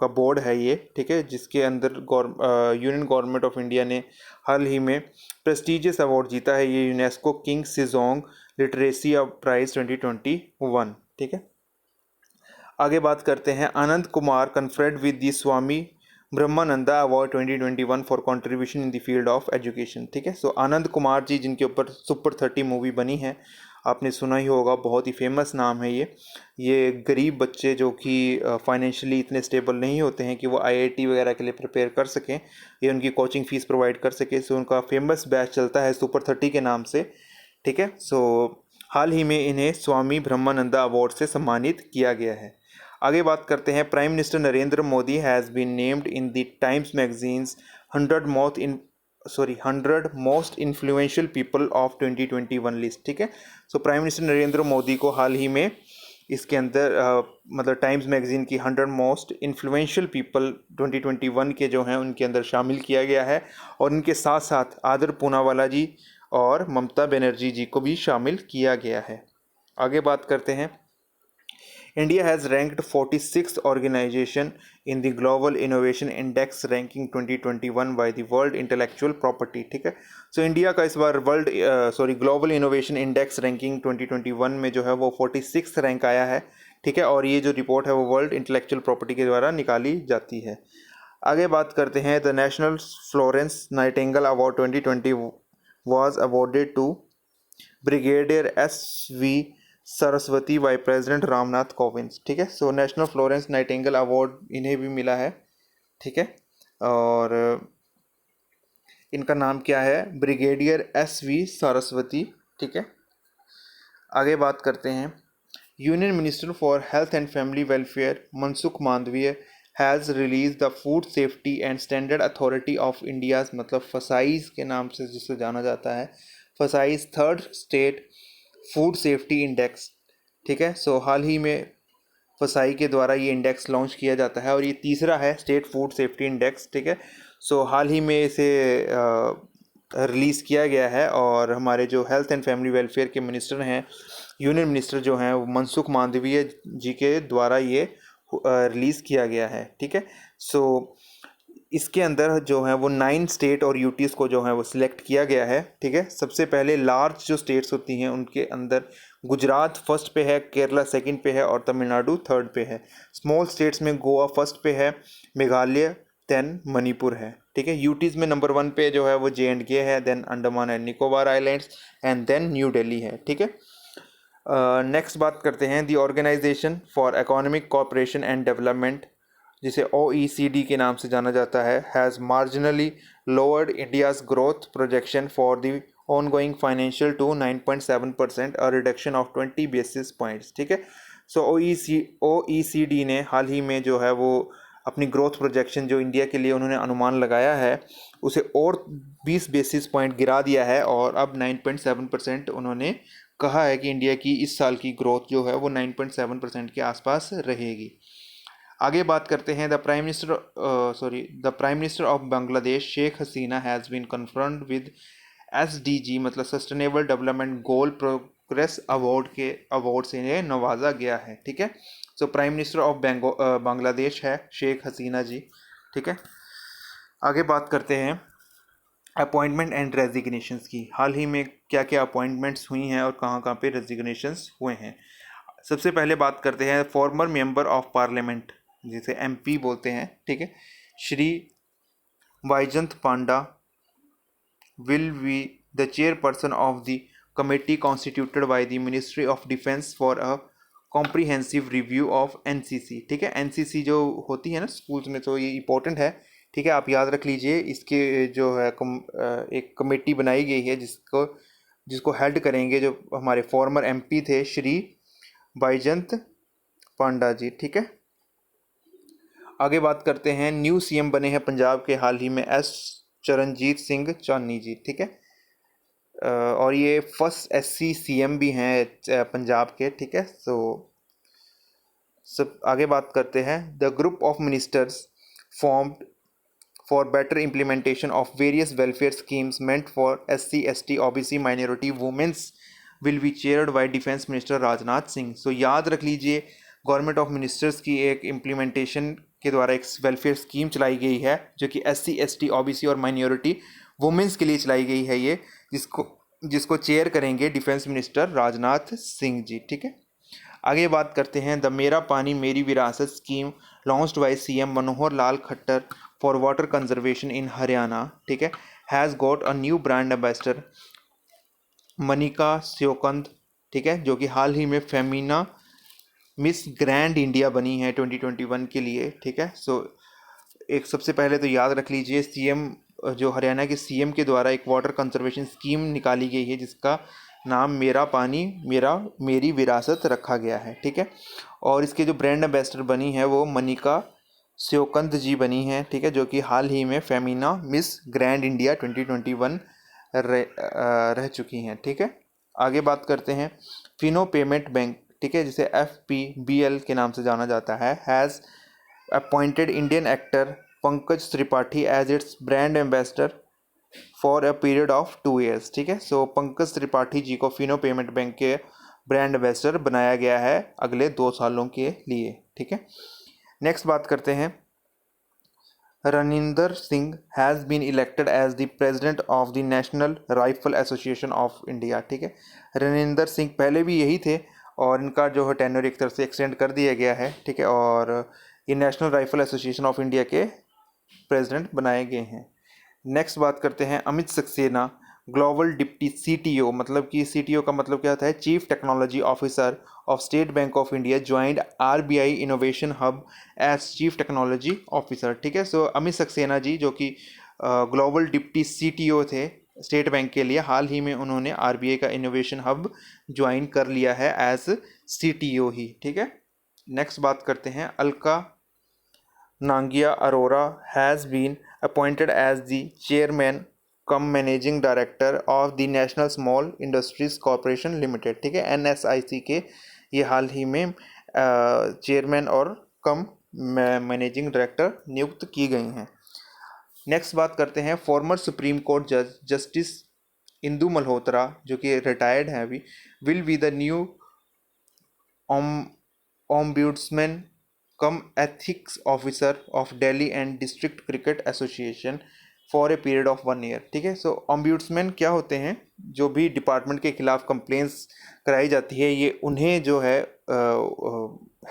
का बोर्ड है ये। ठीक है, जिसके अंदर यूनियन गवर्नमेंट ऑफ इंडिया ने हाल ही में प्रेस्टिजियस अवार्ड जीता है, ये UNESCO King Sejong literacy prize 2021। ठीक है, आगे बात करते हैं। Anand Kumar conferred with the Swami Brahmananda award 2021 for contribution in the field of education. ठीक है, सो आनंद कुमार जी जिनके ऊपर सुपर 30 मूवी बनी है, आपने सुना ही होगा, बहुत ही फेमस नाम है ये गरीब बच्चे जो कि फाइनेंशियली इतने स्टेबल नहीं होते हैं कि वो IIT वगैरह के लिए प्रिपेयर कर सकें, ये उनकी कोचिंग फीस प्रोवाइड कर सके। सो उनका फेमस बैच चलता है सुपर 30 के नाम से। ठीक है, सो हाल ही में इन्हें स्वामी ब्रह्मानंदा अवार्ड से सम्मानित किया गया है। आगे बात करते हैं। Prime minister Narendra Modi has been named in the Times magazine's 100 most influential people of 2021 list. ठीक है, so prime minister Narendra Modi को हाल ही में इसके अंदर मतलब टाइम्स मैगजीन की 100 मोस्ट इन्फ्लुएंशियल पीपल 2021 के जो हैं उनके अंदर शामिल किया गया है, और इनके साथ साथ आदर पूनावाला जी और ममता बनर्जी जी को भी शामिल किया गया है। आगे बात करते हैं। India has ranked 46th organization in the Global Innovation Index ranking 2021 by the World Intellectual Property। ठीक है, सो इंडिया का इस बार ग्लोबल इनोवेशन इंडेक्स रैंकिंग 2021 में जो है वो 46th रैंक आया है। ठीक है, और ये जो रिपोर्ट है वो वर्ल्ड इंटेलेक्चुअल प्रॉपर्टी के द्वारा निकाली जाती है। आगे बात करते हैं। The national Florence Nightingale award 2020 was awarded to brigadier SV Saraswati by president Ramnath Kovind. ठीक है, so national Florence Nightingale award इन्हें भी मिला है। ठीक है, और इनका नाम क्या है, ब्रिगेडियर SV सरस्वती। ठीक है, आगे बात करते हैं। Union minister for health and family welfare Mansukh Mandaviya has release the food safety and standard authority of India's, मतलब फसाइज के नाम से जिसे जाना जाता है, FSSAI third state food safety index. ठीक है, सो हाल ही में फसाई के द्वारा ये इंडेक्स लॉन्च किया जाता है और ये तीसरा है स्टेट फूड सेफ्टी इंडेक्स। ठीक है, सो हाल ही में इसे रिलीज़ किया गया है और हमारे जो हेल्थ एंड फैमिली वेलफेयर के मिनिस्टर हैं, यूनियन मिनिस्टर जो हैं, वो मनसुख मांडविया जी के द्वारा ये रिलीज़ किया गया है। ठीक है, सो इसके अंदर जो है वो 9 स्टेट और यूटीज़ को जो है वो सिलेक्ट किया गया है। ठीक है, सबसे पहले लार्ज जो स्टेट्स होती हैं उनके अंदर गुजरात फर्स्ट पे है, केरला सेकंड पे है और तमिलनाडु थर्ड पे है। स्मॉल स्टेट्स में गोवा फर्स्ट पे है, मेघालय देन मणिपुर है। ठीक है, यूटीज़ में नंबर 1 पे जो है वो J&K है, then Andaman and Nicobar islands and then new Delhi है। ठीक है, नेक्स्ट बात करते हैं। The organisation for economic cooperation and development, जिसे OECD के नाम से जाना जाता है, has marginally lowered India's growth projection for the ongoing financial to 9.7%, a reduction of 20 basis points। ठीक है, सो OECD ने हाल ही में जो है वो अपनी ग्रोथ प्रोजेक्शन जो इंडिया के लिए उन्होंने अनुमान लगाया है उसे और 20 बेसिस पॉइंट गिरा दिया है और अब 9.7% उन्होंने कहा है कि इंडिया की इस साल की ग्रोथ जो है वो 9.7% के आसपास रहेगी। आगे बात करते हैं। The prime minister of Bangladesh Sheikh Hasina has been confirmed with SDG, मतलब sustainable development goal progress award से इन्हें नवाजा गया है। ठीक है, so prime minister of Bangladesh है शेख हसीना जी। ठीक है, आगे बात करते हैं अपॉइंटमेंट एंड रेजिग्नेशंस की। हाल ही में क्या क्या अपॉइंटमेंट्स हुई हैं और कहाँ कहाँ पे रेजिग्नेशंस हुए हैं। सबसे पहले बात करते हैं फॉर्मर मेंबर ऑफ पार्लियामेंट, जिसे MP बोलते हैं। ठीक है, श्री बैजंत पांडा will be the chairperson of the committee constituted by the Ministry of Defense for a comprehensive review of NCC। ठीक है, NCC जो होती है ना स्कूल्स में, तो ये इम्पोर्टेंट है। ठीक है, आप याद रख लीजिए। इसके जो है एक कमेटी बनाई गई है जिसको हेल्ड करेंगे जो हमारे फॉर्मर MP थे श्री बैजंत पांडा जी। ठीक है, आगे बात करते हैं। न्यू CM बने हैं पंजाब के हाल ही में S चरणजीत सिंह चानी जी। ठीक है, और ये फर्स्ट SC CM भी हैं पंजाब के। ठीक है, सो सब आगे बात करते हैं। The group of ministers formed for better implementation of various welfare schemes meant for SC ST OBC minority women's will be chaired by defence minister Rajnath Singh. So याद रख लीजिए, गवर्नमेंट ऑफ मिनिस्टर्स की एक इम्प्लीमेंटेशन के द्वारा एक वेलफेयर स्कीम चलाई गई है जो कि SC ST OBC और माइनॉरिटी वुमेन्स के लिए चलाई गई है ये, जिसको चेयर करेंगे डिफेंस मिनिस्टर राजनाथ सिंह जी। ठीक है, आगे बात करते हैं। द मेरा Pani Meri Virasat scheme launched by CM Manohar Lal Khattar for water conservation in Haryana. ठीक है, has got a new brand ambassador Manika Sheokand. ठीक है, जो कि हाल ही में फेमिना मिस ग्रैंड इंडिया बनी है 2021 के लिए। ठीक है, सो एक सबसे पहले तो याद रख लीजिए, CM जो हरियाणा के CM के द्वारा एक वाटर कंजर्वेशन स्कीम निकाली गई है जिसका नाम मेरा पानी मेरी विरासत रखा गया है। ठीक है, और इसके जो ब्रांड एम्बेसडर बनी है वो मनिका स्योकंद जी बनी है। ठीक है, जो कि हाल ही में फेमिना मिस ग्रैंड इंडिया 2021 रह चुकी हैं। ठीक है, आगे बात करते हैं। फिनो पेमेंट बैंक, ठीक है, जिसे FPBL के नाम से जाना जाता है, has appointed Indian actor Pankaj Tripathi as its brand ambassador for a period of 2 years। ठीक है, सो पंकज त्रिपाठी जी को फिनो पेमेंट बैंक के ब्रांड एम्बेसडर बनाया गया है अगले 2 सालों के लिए। ठीक है, नेक्स्ट बात करते हैं। Raninder Singh has been elected as the president of the National Rifle Association of India. ठीक है, रनिंदर सिंह पहले भी यही थे और इनका जो है टेन्योर एक तरह से एक्सटेंड कर दिया गया है। ठीक है, और ये National Rifle Association of India के प्रेसिडेंट बनाए गए हैं। नेक्स्ट बात करते हैं। Amit Saxena global deputy CTO, मतलब कि CTO का मतलब क्या होता है, chief technology officer of State Bank of India joined RBI innovation hub as chief technology officer. ठीक है, सो अमित सक्सेना जी जो कि ग्लोबल डिप्टी CTO थे स्टेट बैंक के लिए, हाल ही में उन्होंने RBI का इनोवेशन हब ज्वाइन कर लिया है एज CTO ही। ठीक है, नेक्स्ट बात करते हैं, Alka Nangia Arora has been appointed as the chairman cum managing director of the National Small Industries Corporation Limited. ठीक है, NSIC के ये हाल ही में चेयरमैन और कम मैनेजिंग डायरेक्टर नियुक्त की गई हैं। नेक्स्ट बात करते हैं, फॉर्मर सुप्रीम कोर्ट जज जस्टिस इंदु मल्होत्रा जो कि रिटायर्ड हैं अभी, will be the new ombudsman come ethics officer of Delhi and district cricket association for a period of 1 year. ठीक है, सो ओम्बुड्समैन क्या होते हैं, जो भी डिपार्टमेंट के खिलाफ कंप्लेंट्स कराई जाती है ये उन्हें जो है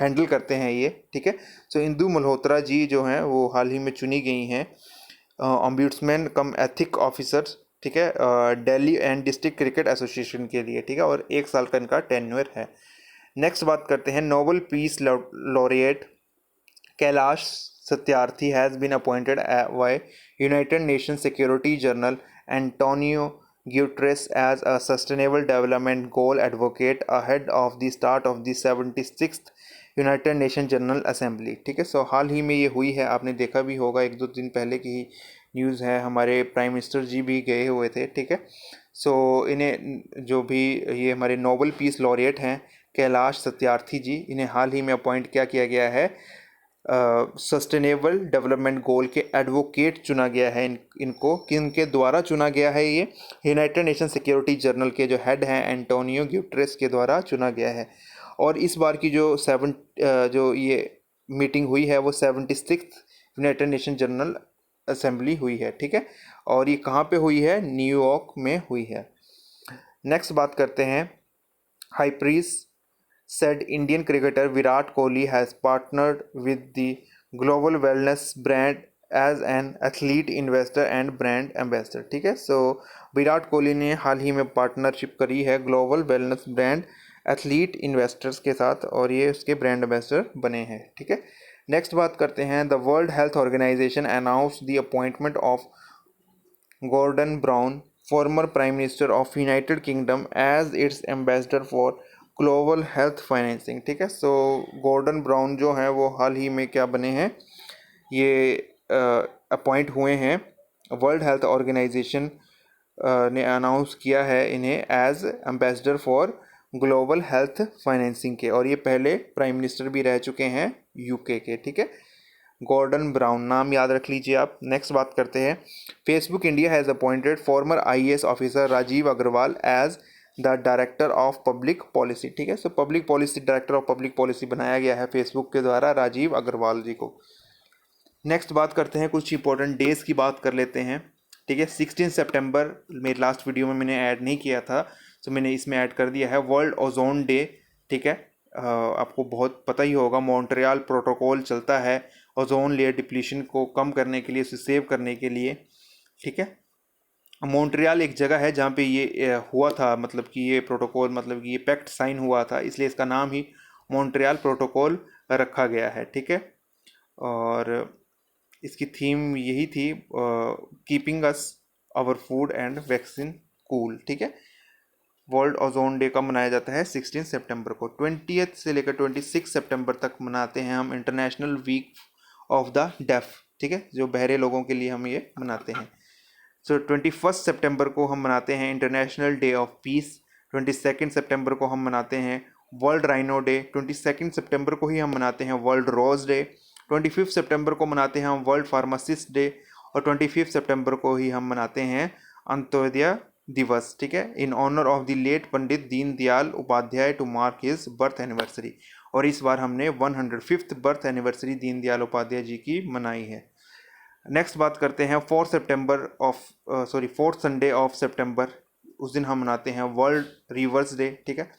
हैंडल करते हैं ये। ठीक है, सो इंदु मल्होत्रा जी जो हैं वो हाल ही में चुनी गई हैं ओम्बुड्समैन कम एथिक ऑफिसर, ठीक है, Delhi and district cricket association के लिए। ठीक है, और 1 साल का इनका टेन्योर है। नेक्स्ट बात करते हैं, Nobel peace laureate Kailash Satyarthi has been appointed by United Nation security general Antonio Guterres as a sustainable development goal advocate ahead of the start of the 76th United Nation General Assembly. ठीक है, सो हाल ही में ये हुई है, आपने देखा भी होगा, 1-2 दिन पहले की ही न्यूज़ है, हमारे प्राइम मिनिस्टर जी भी गए हुए थे। ठीक है, सो इन्हें जो भी ये हमारे नोबेल पीस लॉरिएट हैं कैलाश सत्यार्थी जी, इन्हें हाल ही में अपॉइंट क्या किया गया है, सस्टेनेबल डेवलपमेंट गोल के एडवोकेट चुना गया है। इनको किनके द्वारा चुना गया है, ये यूनाइटेड नेशन सिक्योरिटी जनरल के जो हेड हैं एंटोनियो ग्यूट्रेस के द्वारा चुना गया है। और इस बार की जो ये मीटिंग हुई है वो 76th United Nation General assembly हुई है। ठीक है, और ये कहाँ पे हुई है, न्यूयॉर्क में हुई है। नेक्स्ट बात करते हैं, high priest said Indian cricketer Virat Kohli has partnered with the global wellness brand as an athlete investor and brand ambassador। ठीक है, सो विराट कोहली ने हाल ही में पार्टनरशिप करी है global wellness brand athlete investors के साथ और ये उसके ब्रांड एम्बेसडर बने हैं। ठीक है, नेक्स्ट बात करते हैं, the World Health Organization announce the appointment of Gordon Brown former prime minister of United Kingdom as its ambassador for global health financing. ठीक है, सो गॉर्डन ब्राउन जो हैं वो हाल ही में क्या बने हैं, ये अपॉइंट हुए हैं, वर्ल्ड हेल्थ ऑर्गेनाइजेशन ने अनाउंस किया है इन्हें as ambassador for global health financing के, और ये पहले प्राइम मिनिस्टर भी रह चुके हैं UK के। ठीक है, गॉर्डन ब्राउन नाम याद रख लीजिए आप। नेक्स्ट बात करते हैं, Facebook India has appointed former IAS officer Rajeev Agarwal as the director of public policy. ठीक है, so public policy director of public policy बनाया गया है फेसबुक के द्वारा राजीव अग्रवाल जी को। नेक्स्ट बात करते हैं, कुछ इंपॉर्टेंट डेज की बात कर लेते हैं। ठीक है, 16 सितंबर मेरे लास्ट वीडियो में मैंने ऐड नहीं किया था, तो मैंने इसमें ऐड कर दिया है, वर्ल्ड ओजोन डे। ठीक है, आपको बहुत पता ही होगा, मॉन्ट्रियल प्रोटोकॉल चलता है ओजोन लेयर डिप्लीशन को कम करने के लिए, उसे सेव करने के लिए। ठीक है, मॉन्ट्रियल एक जगह है जहाँ पे ये हुआ था, मतलब कि ये प्रोटोकॉल, मतलब कि ये पैक्ट साइन हुआ था, इसलिए इसका नाम ही मॉन्ट्रियल प्रोटोकॉल रखा गया है। ठीक है, और इसकी थीम यही थी, keeping us our food and vaccine cool. ठीक है, वर्ल्ड ओजोन डे कब मनाया जाता है, 16 सितंबर को। 20th से लेकर 26 सितंबर तक मनाते हैं हम international week of the deaf. ठीक है, जो बहरे लोगों के लिए हम ये मनाते हैं। सो 21 सितंबर को हम मनाते हैं इंटरनेशनल डे ऑफ पीस। 22 सितंबर को हम मनाते हैं वर्ल्ड राइनो डे। 22 सितंबर को ही हम मनाते हैं वर्ल्ड रोज डे। 25 सितंबर को मनाते हैं हम वर्ल्ड फार्मासिस्ट डे, और 25 सितंबर को ही हम मनाते हैं अंत्योदय दिवस। ठीक है, in honour of the late Pandit Deendayal Upadhyaya to mark his birth anniversary, और इस बार हमने 105th birth anniversary Deendayal Upadhyaya ji की मनाई है। नेक्स्ट बात करते हैं, 4th संडे ऑफ सितंबर, उस दिन हम मनाते हैं वर्ल्ड रिवर्स डे। ठीक है,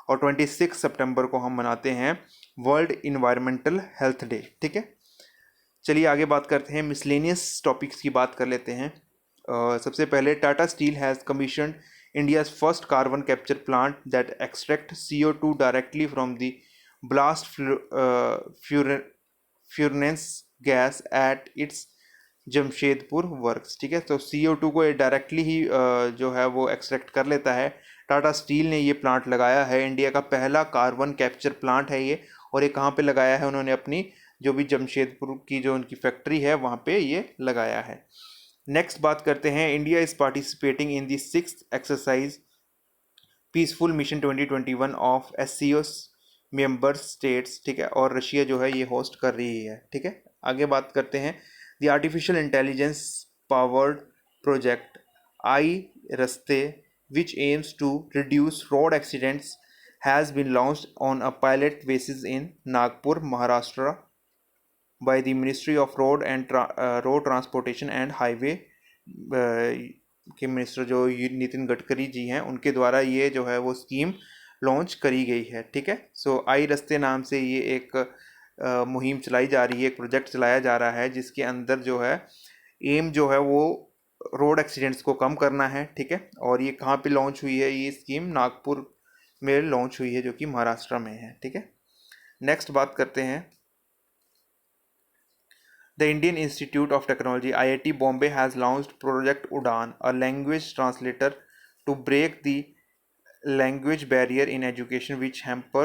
और 26 सितंबर को हम मनाते हैं वर्ल्ड इन्वायरमेंटल हेल्थ डे। ठीक है, चलिए आगे बात करते हैं, मिसलेनियस टॉपिक्स की बात कर लेते हैं। सबसे पहले Tata steel has commissioned India's first carbon capture plant that extract CO2 directly from the blast furans gas at its Jamshedpur works. ठीक है, तो CO2 को ये डायरेक्टली ही जो है वो एक्सट्रैक्ट कर लेता है। टाटा स्टील ने ये प्लांट लगाया है, इंडिया का पहला कार्बन कैप्चर प्लांट है ये। और ये कहाँ पे लगाया है उन्होंने? अपनी जो भी जमशेदपुर की जो उनकी फैक्ट्री है वहाँ पे ये लगाया है। नेक्स्ट बात करते हैं, India is participating in the 6th exercise peaceful mission 2021 of SCO member states. ठीक है, और रशिया जो है ये होस्ट कर रही है। ठीक है, आगे बात करते हैं, the artificial intelligence powered project I रस्ते which aims to reduce road accidents has been launched on a pilot basis in Nagpur, Maharashtra by the Ministry of Road Transportation and Highway के मिनिस्टर जो नितिन गडकरी जी हैं उनके द्वारा ये जो है वो स्कीम लॉन्च करी गई है। ठीक है, सो आई रस्ते नाम से ये एक मुहिम चलाई जा रही है, एक प्रोजेक्ट चलाया जा रहा है जिसके अंदर जो है एम जो है वो रोड एक्सीडेंट्स को कम करना है। ठीक है, और ये कहाँ पे लॉन्च हुई है? ये स्कीम नागपुर में लॉन्च हुई है जो कि महाराष्ट्र में है। ठीक है, नेक्स्ट बात करते हैं, The Indian Institute of Technology (IIT) Bombay has launched Project Udaan, a language translator to break the language barrier in education which hamper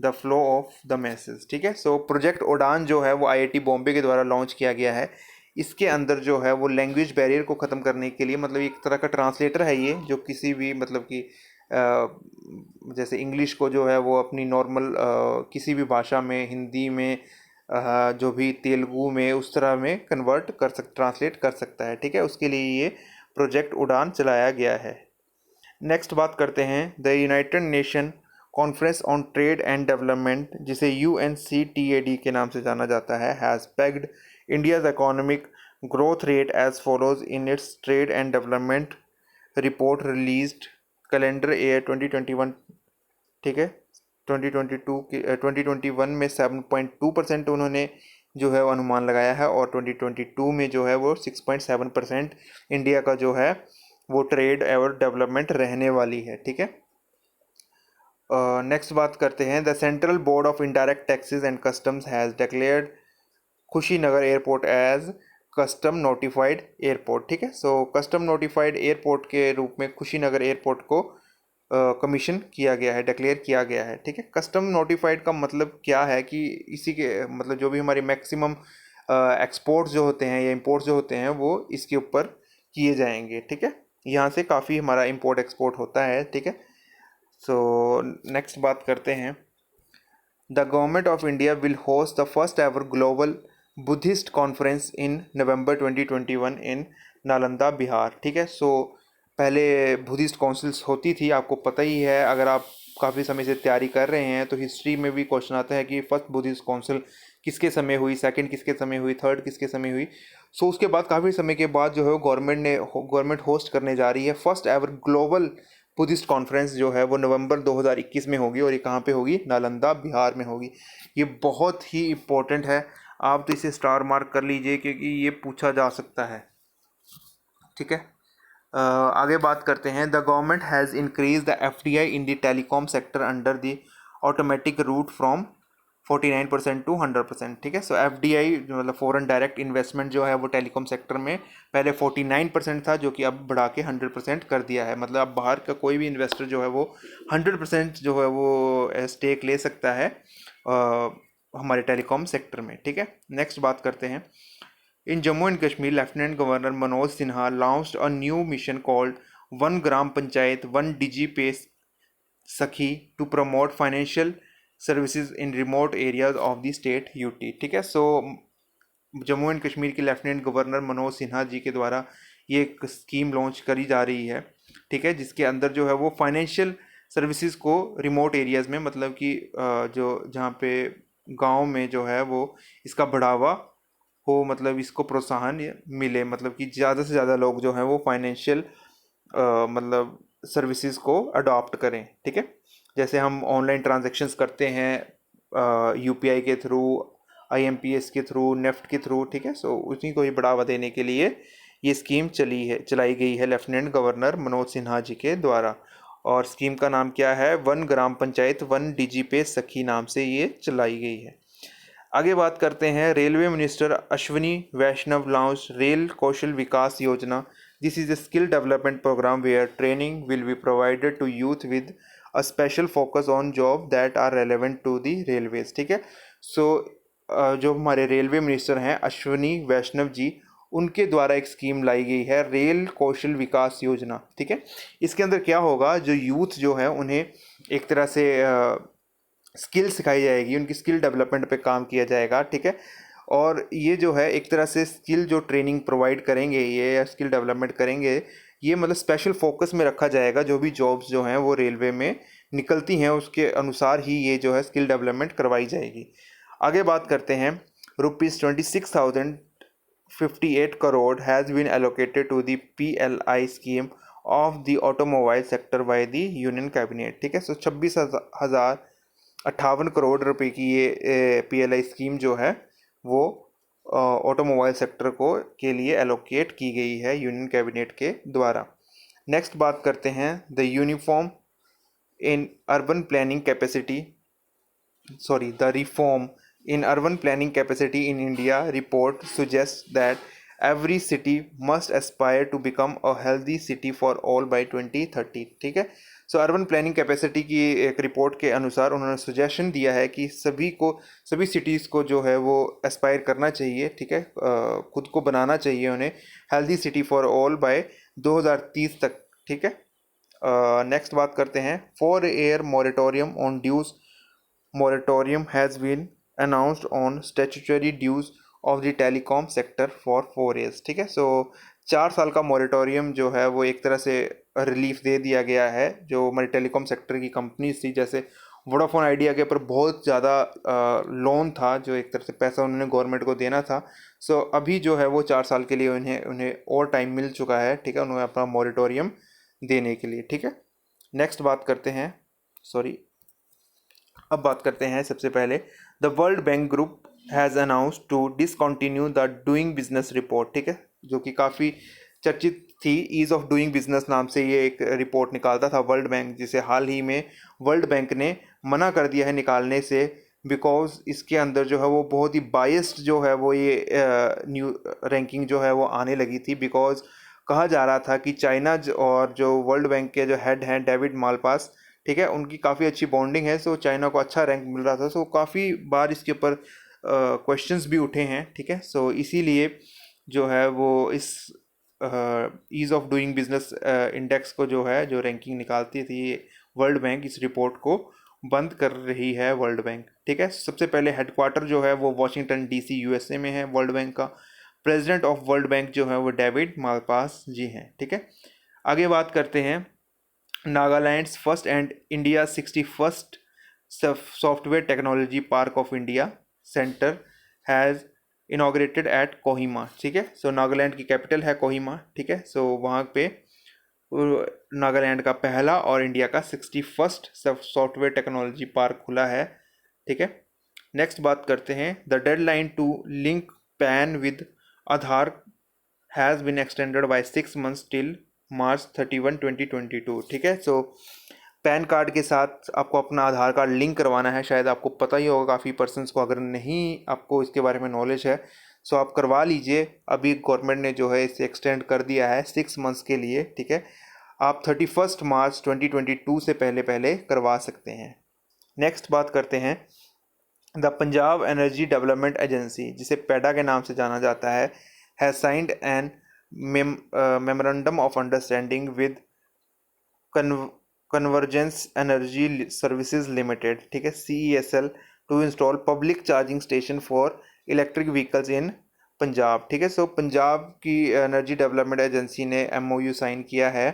the flow of the masses। ठीक है, सो प्रोजेक्ट उड़ान जो है वो IIT Bombay के द्वारा launch किया गया है। इसके अंदर जो है वो लैंग्वेज बैरियर को ख़त्म करने के लिए, मतलब एक तरह का ट्रांसलेटर है ये, जो किसी भी मतलब कि जैसे इंग्लिश को जो है वो अपनी नॉर्मल किसी भी भाषा में, हिंदी में, जो भी तेलुगु में, उस तरह में कन्वर्ट ट्रांसलेट कर सकता है। ठीक है, उसके लिए ये प्रोजेक्ट उड़ान चलाया गया है। नेक्स्ट बात करते हैं, the United Nation conference on trade and development, जिसे UNCTAD के नाम से जाना जाता है, has pegged India's economic growth rate as follows in its trade and development report released calendar year 2021। ठीक है, 2021 में 7.2% उन्होंने जो है वो अनुमान लगाया है, और 2022 में जो है वो 6.7% इंडिया का जो है वो ट्रेड और डेवलपमेंट रहने वाली है। ठीक है, नेक्स्ट बात करते हैं, the Central Board of Indirect Taxes and Customs has declared Kushinagar airport as custom notified airport. ठीक है, सो कस्टम नोटिफाइड एयरपोर्ट के रूप में कुशीनगर एयरपोर्ट को कमीशन किया गया है, डिक्लेयर किया गया है। ठीक है, कस्टम नोटिफाइड का मतलब क्या है कि इसी के मतलब जो भी हमारे मैक्सिमम एक्सपोर्ट्स जो होते हैं या इंपोर्ट्स जो होते हैं वो इसके ऊपर किए जाएंगे। ठीक है, यहाँ से काफ़ी हमारा इंपोर्ट एक्सपोर्ट होता है। ठीक है, सो नेक्स्ट बात करते हैं, the government of India will host the first ever global Buddhist conference in November 2021 in Nalanda, Bihar. ठीक है, सो पहले बुद्धिस्ट काउंसिल्स होती थी, आपको पता ही है। अगर आप काफ़ी समय से तैयारी कर रहे हैं तो हिस्ट्री में भी क्वेश्चन आता है कि फर्स्ट बुद्धिस्ट काउंसिल किसके समय हुई, सेकंड किसके समय हुई, थर्ड किसके समय हुई। सो उसके बाद काफ़ी समय के बाद जो है गवर्नमेंट होस्ट करने जा रही है first ever global Buddhist conference जो है वो नवंबर 2021 में होगी, और ये कहाँ पे होगी? नालंदा, बिहार में होगी। ये बहुत ही इम्पोर्टेंट है, आप तो इसे स्टार मार्क कर लीजिए क्योंकि ये पूछा जा सकता है। ठीक है, आगे बात करते हैं, the government has increase the FDI in the telecom sector under the automatic route from 49% to 100%। ठीक है, सो FDI मतलब फॉरेन डायरेक्ट इन्वेस्टमेंट जो है वो टेलीकॉम सेक्टर में पहले 49% था, जो कि अब बढ़ा के 100% कर दिया है। मतलब अब बाहर का कोई भी इन्वेस्टर जो है वो 100% जो है वो स्टेक ले सकता है हमारे टेलीकॉम सेक्टर में। ठीक है, नेक्स्ट बात करते हैं, in Jammu and Kashmir lieutenant governor Manoj Sinha launched a new mission called one Gram Panchayat one Digi pay Sakhi to promote financial services in remote areas of the state UT। ठीक है, सो जम्मू एंड कश्मीर के लेफ्टिनेंट गवर्नर मनोज सिन्हा जी के द्वारा ये एक स्कीम लॉन्च करी जा रही है। ठीक है, जिसके अंदर जो है वो फाइनेंशियल सर्विसेज को रिमोट एरियाज़ में, मतलब कि जो जहाँ पे गांव में जो है वो इसका बढ़ावा हो, मतलब इसको प्रोत्साहन मिले, मतलब कि ज़्यादा से ज़्यादा लोग जो हैं वो फाइनेंशियल मतलब सर्विसेज को अडॉप्ट करें। ठीक है, जैसे हम ऑनलाइन ट्रांजैक्शंस करते हैं UPI के थ्रू, IMPS के थ्रू, नेफ्ट के थ्रू। ठीक है, सो उसी को ही बढ़ावा देने के लिए ये स्कीम चलाई गई है लेफ्टिनेंट गवर्नर मनोज सिन्हा जी के द्वारा। और स्कीम का नाम क्या है? One Gram Panchayat one DG पे सखी नाम से ये चलाई गई है। आगे बात करते हैं, रेलवे मिनिस्टर अश्विनी वैष्णव लॉन्च रेल कौशल विकास योजना। This is a skill development program where training will be provided to youth with a special focus on job that are relevant to the railways। ठीक है, सो जो हमारे रेलवे मिनिस्टर हैं अश्विनी वैष्णव जी, उनके द्वारा एक scheme लाई गई है रेल कौशल विकास योजना। ठीक है, इसके अंदर क्या होगा, जो यूथ जो है उन्हें एक तरह से स्किल सिखाई जाएगी, उनकी स्किल डेवलपमेंट पे काम किया जाएगा। ठीक है, और ये जो है एक तरह से स्किल जो ट्रेनिंग प्रोवाइड करेंगे ये, या स्किल डेवलपमेंट करेंगे ये, मतलब स्पेशल फोकस में रखा जाएगा। जो भी जॉब्स जो हैं वो रेलवे में निकलती हैं उसके अनुसार ही ये जो है स्किल डेवलपमेंट करवाई जाएगी। आगे बात करते हैं, ₹26,058 crore has been allocated to the PLI scheme of the automobile sector by the Union Cabinet. ठीक है, सो 26,058 करोड़ रुपए की ये PLI स्कीम जो है वो ऑटोमोबाइल सेक्टर को के लिए एलोकेट की गई है यूनियन कैबिनेट के द्वारा। नेक्स्ट बात करते हैं, the uniform in urban planning capacity the reform in urban planning capacity in India report suggests that every city must aspire to become a healthy city for all by 2030। ठीक है, सो urban planning capacity की एक report के अनुसार उन्होंने suggestion दिया है कि सभी सिटीज़ को जो है वो एस्पायर करना चाहिए। ठीक है, खुद को बनाना चाहिए उन्हें healthy city for all by 2030 तक। ठीक है, नेक्स्ट बात करते हैं, 4 year moratorium on dues moratorium has been announced on statutory dues of the telecom sector for 4 years। ठीक है, सो 4 साल का मोरेटोरियम जो है वो एक तरह से रिलीफ दे दिया गया है। जो हमारी टेलीकॉम सेक्टर की कंपनीज थी, जैसे वोडाफोन आइडिया के ऊपर बहुत ज़्यादा लोन था, जो एक तरह से पैसा उन्होंने गवर्नमेंट को देना था। सो अभी जो है वो 4 साल के लिए उन्हें और टाइम मिल चुका है। ठीक है, उन्होंने अपना मोरेटोरियम देने के लिए। ठीक है, नेक्स्ट बात करते हैं, अब बात करते हैं सबसे पहले, the World Bank Group has announced to discontinue the Doing Business report. ठीक है, जो कि काफ़ी चर्चित थी, ईज़ ऑफ डूइंग बिजनेस नाम से ये एक रिपोर्ट निकालता था वर्ल्ड बैंक, जिसे हाल ही में वर्ल्ड बैंक ने मना कर दिया है निकालने से, बिकॉज इसके अंदर जो है वो बहुत ही बायस्ड जो है वो ये न्यू रैंकिंग जो है वो आने लगी थी। बिकॉज कहा जा रहा था कि चाइना और जो वर्ल्ड बैंक के जो हेड हैं डेविड मालपास, ठीक है, उनकी काफ़ी अच्छी बॉन्डिंग है। सो चाइना को अच्छा रैंक मिल रहा था। सो काफ़ी बार इसके ऊपर क्वेश्चंस भी उठे हैं। ठीक है, सो इसीलिए जो है वो इस ease of doing business index को जो है, जो रैंकिंग निकालती थी वर्ल्ड बैंक, इस रिपोर्ट को बंद कर रही है वर्ल्ड बैंक। ठीक है, सबसे पहले हेडक्वार्टर जो है वो वाशिंगटन DC USA में है वर्ल्ड बैंक का। प्रेसिडेंट ऑफ वर्ल्ड बैंक जो है वो डेविड मालपास जी हैं। ठीक है, आगे बात करते हैं, Nagaland's first and India 61st software technology park of India centre has inaugurated at Kohima. ठीक है, सो नागालैंड की कैपिटल है कोहिमा। ठीक है, सो वहाँ पे नागालैंड का पहला और इंडिया का 61st सॉफ्टवेयर टेक्नोलॉजी पार्क खुला है। ठीक है, नेक्स्ट बात करते हैं, the deadline to link PAN with Aadhaar has been extended by 6 months till March 31, 2022। ठीक है, सो पैन कार्ड के साथ आपको अपना आधार कार्ड लिंक करवाना है। शायद आपको पता ही होगा काफ़ी पर्सन्स को, अगर नहीं आपको इसके बारे में नॉलेज है सो आप करवा लीजिए। अभी गवर्नमेंट ने जो है इसे एक्सटेंड कर दिया है 6 months के लिए। ठीक है, आप 31 March 2022 से पहले करवा सकते हैं। नेक्स्ट बात करते हैं, the Punjab energy development agency, जिसे पैडा के नाम से जाना जाता है, has signed an memorandum of understanding with Convergence Energy Services Limited. ठीक है, CESL to install public charging station for electric vehicles in Punjab. ठीक है, सो पंजाब की एनर्जी डेवलपमेंट एजेंसी ने MOU साइन किया है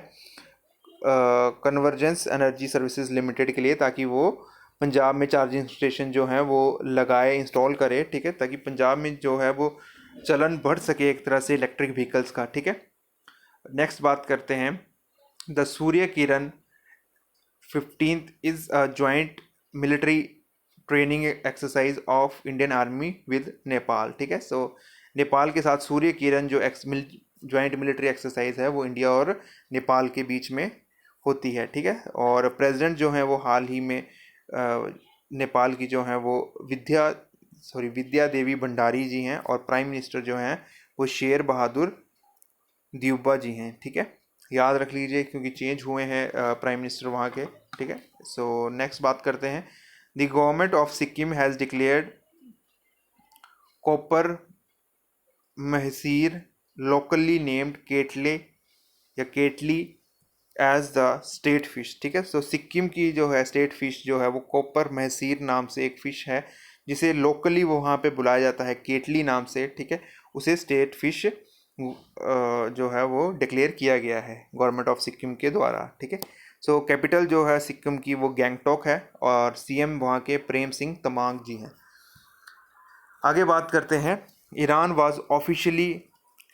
कन्वर्जेंस एनर्जी सर्विसेज लिमिटेड के लिए, ताकि वो पंजाब में चार्जिंग स्टेशन जो हैं वो लगाए, इंस्टॉल करे। ठीक है, ताकि पंजाब में जो है वो चलन बढ़ सके एक तरह से इलेक्ट्रिक व्हीकल्स का। ठीक है, नेक्स्ट बात करते हैं, the Surya Kiran 15th is a joint military training exercise of Indian army with Nepal. ठीक है, सो नेपाल के साथ सूर्य किरण जो ज्वाइंट मिलिट्री एक्सरसाइज है वो इंडिया और नेपाल के बीच में होती है, ठीक है। और प्रेसिडेंट जो हैं वो हाल ही में नेपाल की जो हैं वो विद्या देवी भंडारी जी हैं, और प्राइम मिनिस्टर जो हैं वो शेर बहादुर देउबा जी हैं, ठीक है। याद रख लीजिए क्योंकि चेंज हुए हैं प्राइम मिनिस्टर वहाँ के, ठीक है। सो नेक्स्ट बात करते हैं। The government of Sikkim has declared copper mahseer locally named Katle या Katli as the state fish, ठीक है। सो सिक्किम की जो है स्टेट फिश जो है वो कॉपर महसीर नाम से एक फिश है, जिसे लोकली वहाँ पे बुलाया जाता है केटली नाम से, ठीक है। उसे स्टेट फिश जो है वो डिक्लेयर किया गया है गवर्नमेंट ऑफ सिक्किम के द्वारा, ठीक है। सो कैपिटल जो है सिक्किम की वो गैंगटॉक है, और सीएम वहाँ के प्रेम सिंह तमांग जी हैं। आगे बात करते हैं। Iran was officially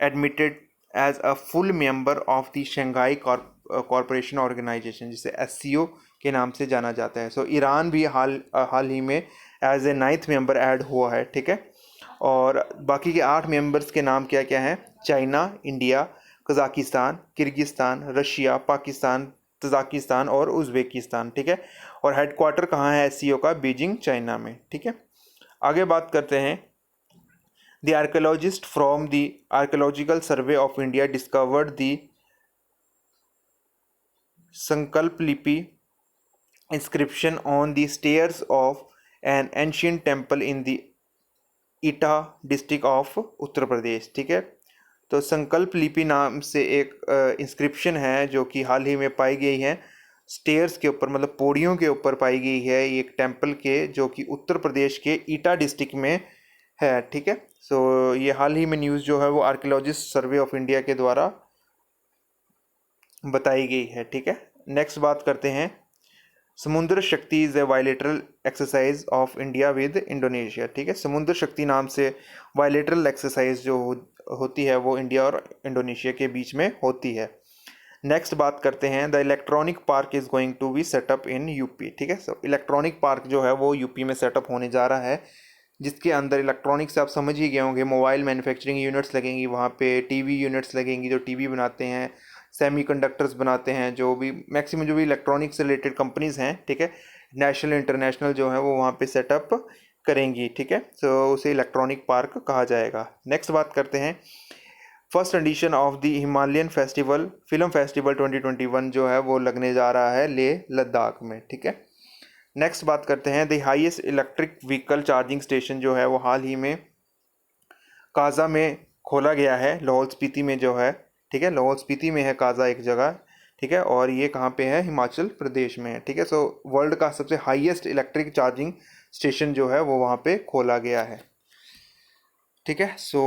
admitted as a full member of the Shanghai corporation organisation, जिसे एससीओ के नाम से जाना जाता है। सो ईरान भी हाल ही में as a 9th member add हुआ है, ठीक है। और बाकी के 8 मेंबर्स के नाम क्या क्या हैं? China, India, Kazakhstan, Kyrgyzstan, Russia, Pakistan, Tajikistan और उज़्बेकिस्तान, ठीक है। और हेडक्वार्टर कहाँ है एससीओ का? बीजिंग, चाइना में, ठीक है। आगे बात करते हैं। The archaeologist from the archaeological survey of India discovered the संकल्प लिपि inscription on the stairs of an ancient temple in the Etah district of Uttar Pradesh, ठीक है। तो संकल्प लिपि नाम से एक इंस्क्रिप्शन है जो कि हाल ही में पाई गई है स्टेयर्स के ऊपर, मतलब पौड़ियों के ऊपर पाई गई है ये एक टेम्पल के, जो कि उत्तर प्रदेश के ईटा डिस्ट्रिक्ट में है, ठीक है। सो ये हाल ही में न्यूज़ जो है वो आर्कियोलॉजिस्ट सर्वे ऑफ इंडिया के द्वारा बताई गई है, ठीक है। नेक्स्ट बात करते हैं। समुद्र शक्ति is a bilateral exercise of India with Indonesia, ठीक है। समुद्र शक्ति नाम से बायलैटरल एक्सरसाइज जो होती है वो इंडिया और इंडोनेशिया के बीच में होती है। नेक्स्ट बात करते हैं। The electronic park is going to be set up in UP, ठीक है। सो इलेक्ट्रॉनिक पार्क जो है वो यूपी में सेटअप होने जा रहा है, जिसके अंदर इलेक्ट्रॉनिक से आप समझ ही गए होंगे, मोबाइल मैन्युफैक्चरिंग यूनिट्स लगेंगी वहाँ पे, टीवी यूनिट्स लगेंगी जो टीवी बनाते हैं, सेमीकंडक्टर्स बनाते हैं, जो भी मैक्सिमम जो भी इलेक्ट्रॉनिक से रिलेटेड कंपनीज़ हैं, ठीक है, नेशनल इंटरनेशनल जो है वो वहाँ पे सेटअप करेंगी, ठीक है। तो उसे इलेक्ट्रॉनिक पार्क कहा जाएगा। नेक्स्ट बात करते हैं। First edition of the Himalayan festival film festival 2021 जो है वो लगने जा रहा है लेह लद्दाख में, ठीक है। नेक्स्ट बात करते हैं। The highest electric vehicle charging station जो है वो हाल ही में काजा में खोला गया है, लाहौल स्पीति में जो है, ठीक है। लाहौल स्पीति में है काजा एक जगह, ठीक है, और ये कहाँ पे है? हिमाचल प्रदेश में है, ठीक है। सो वर्ल्ड का सबसे हाईएस्ट इलेक्ट्रिक चार्जिंग स्टेशन जो है वो वहाँ पे खोला गया है, ठीक है। सो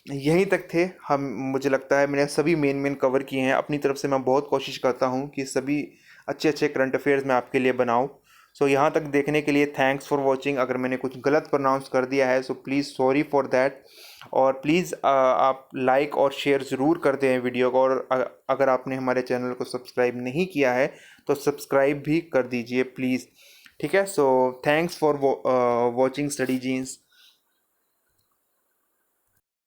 यहीं तक थे हम। मुझे लगता है मैंने सभी मेन कवर किए हैं। अपनी तरफ से मैं बहुत कोशिश करता हूँ कि सभी अच्छे अच्छे करंट अफेयर्स मैं आपके लिए बनाऊँ। सो यहाँ तक देखने के लिए थैंक्स फॉर वॉचिंग। अगर मैंने कुछ गलत प्रोनाउंस कर दिया है so please sorry for that. और प्लीज़ आप लाइक और शेयर ज़रूर कर दें वीडियो को, और अगर आपने हमारे चैनल को सब्सक्राइब नहीं किया है तो सब्सक्राइब भी कर दीजिए प्लीज़, ठीक है। So thanks for watching Study jeans.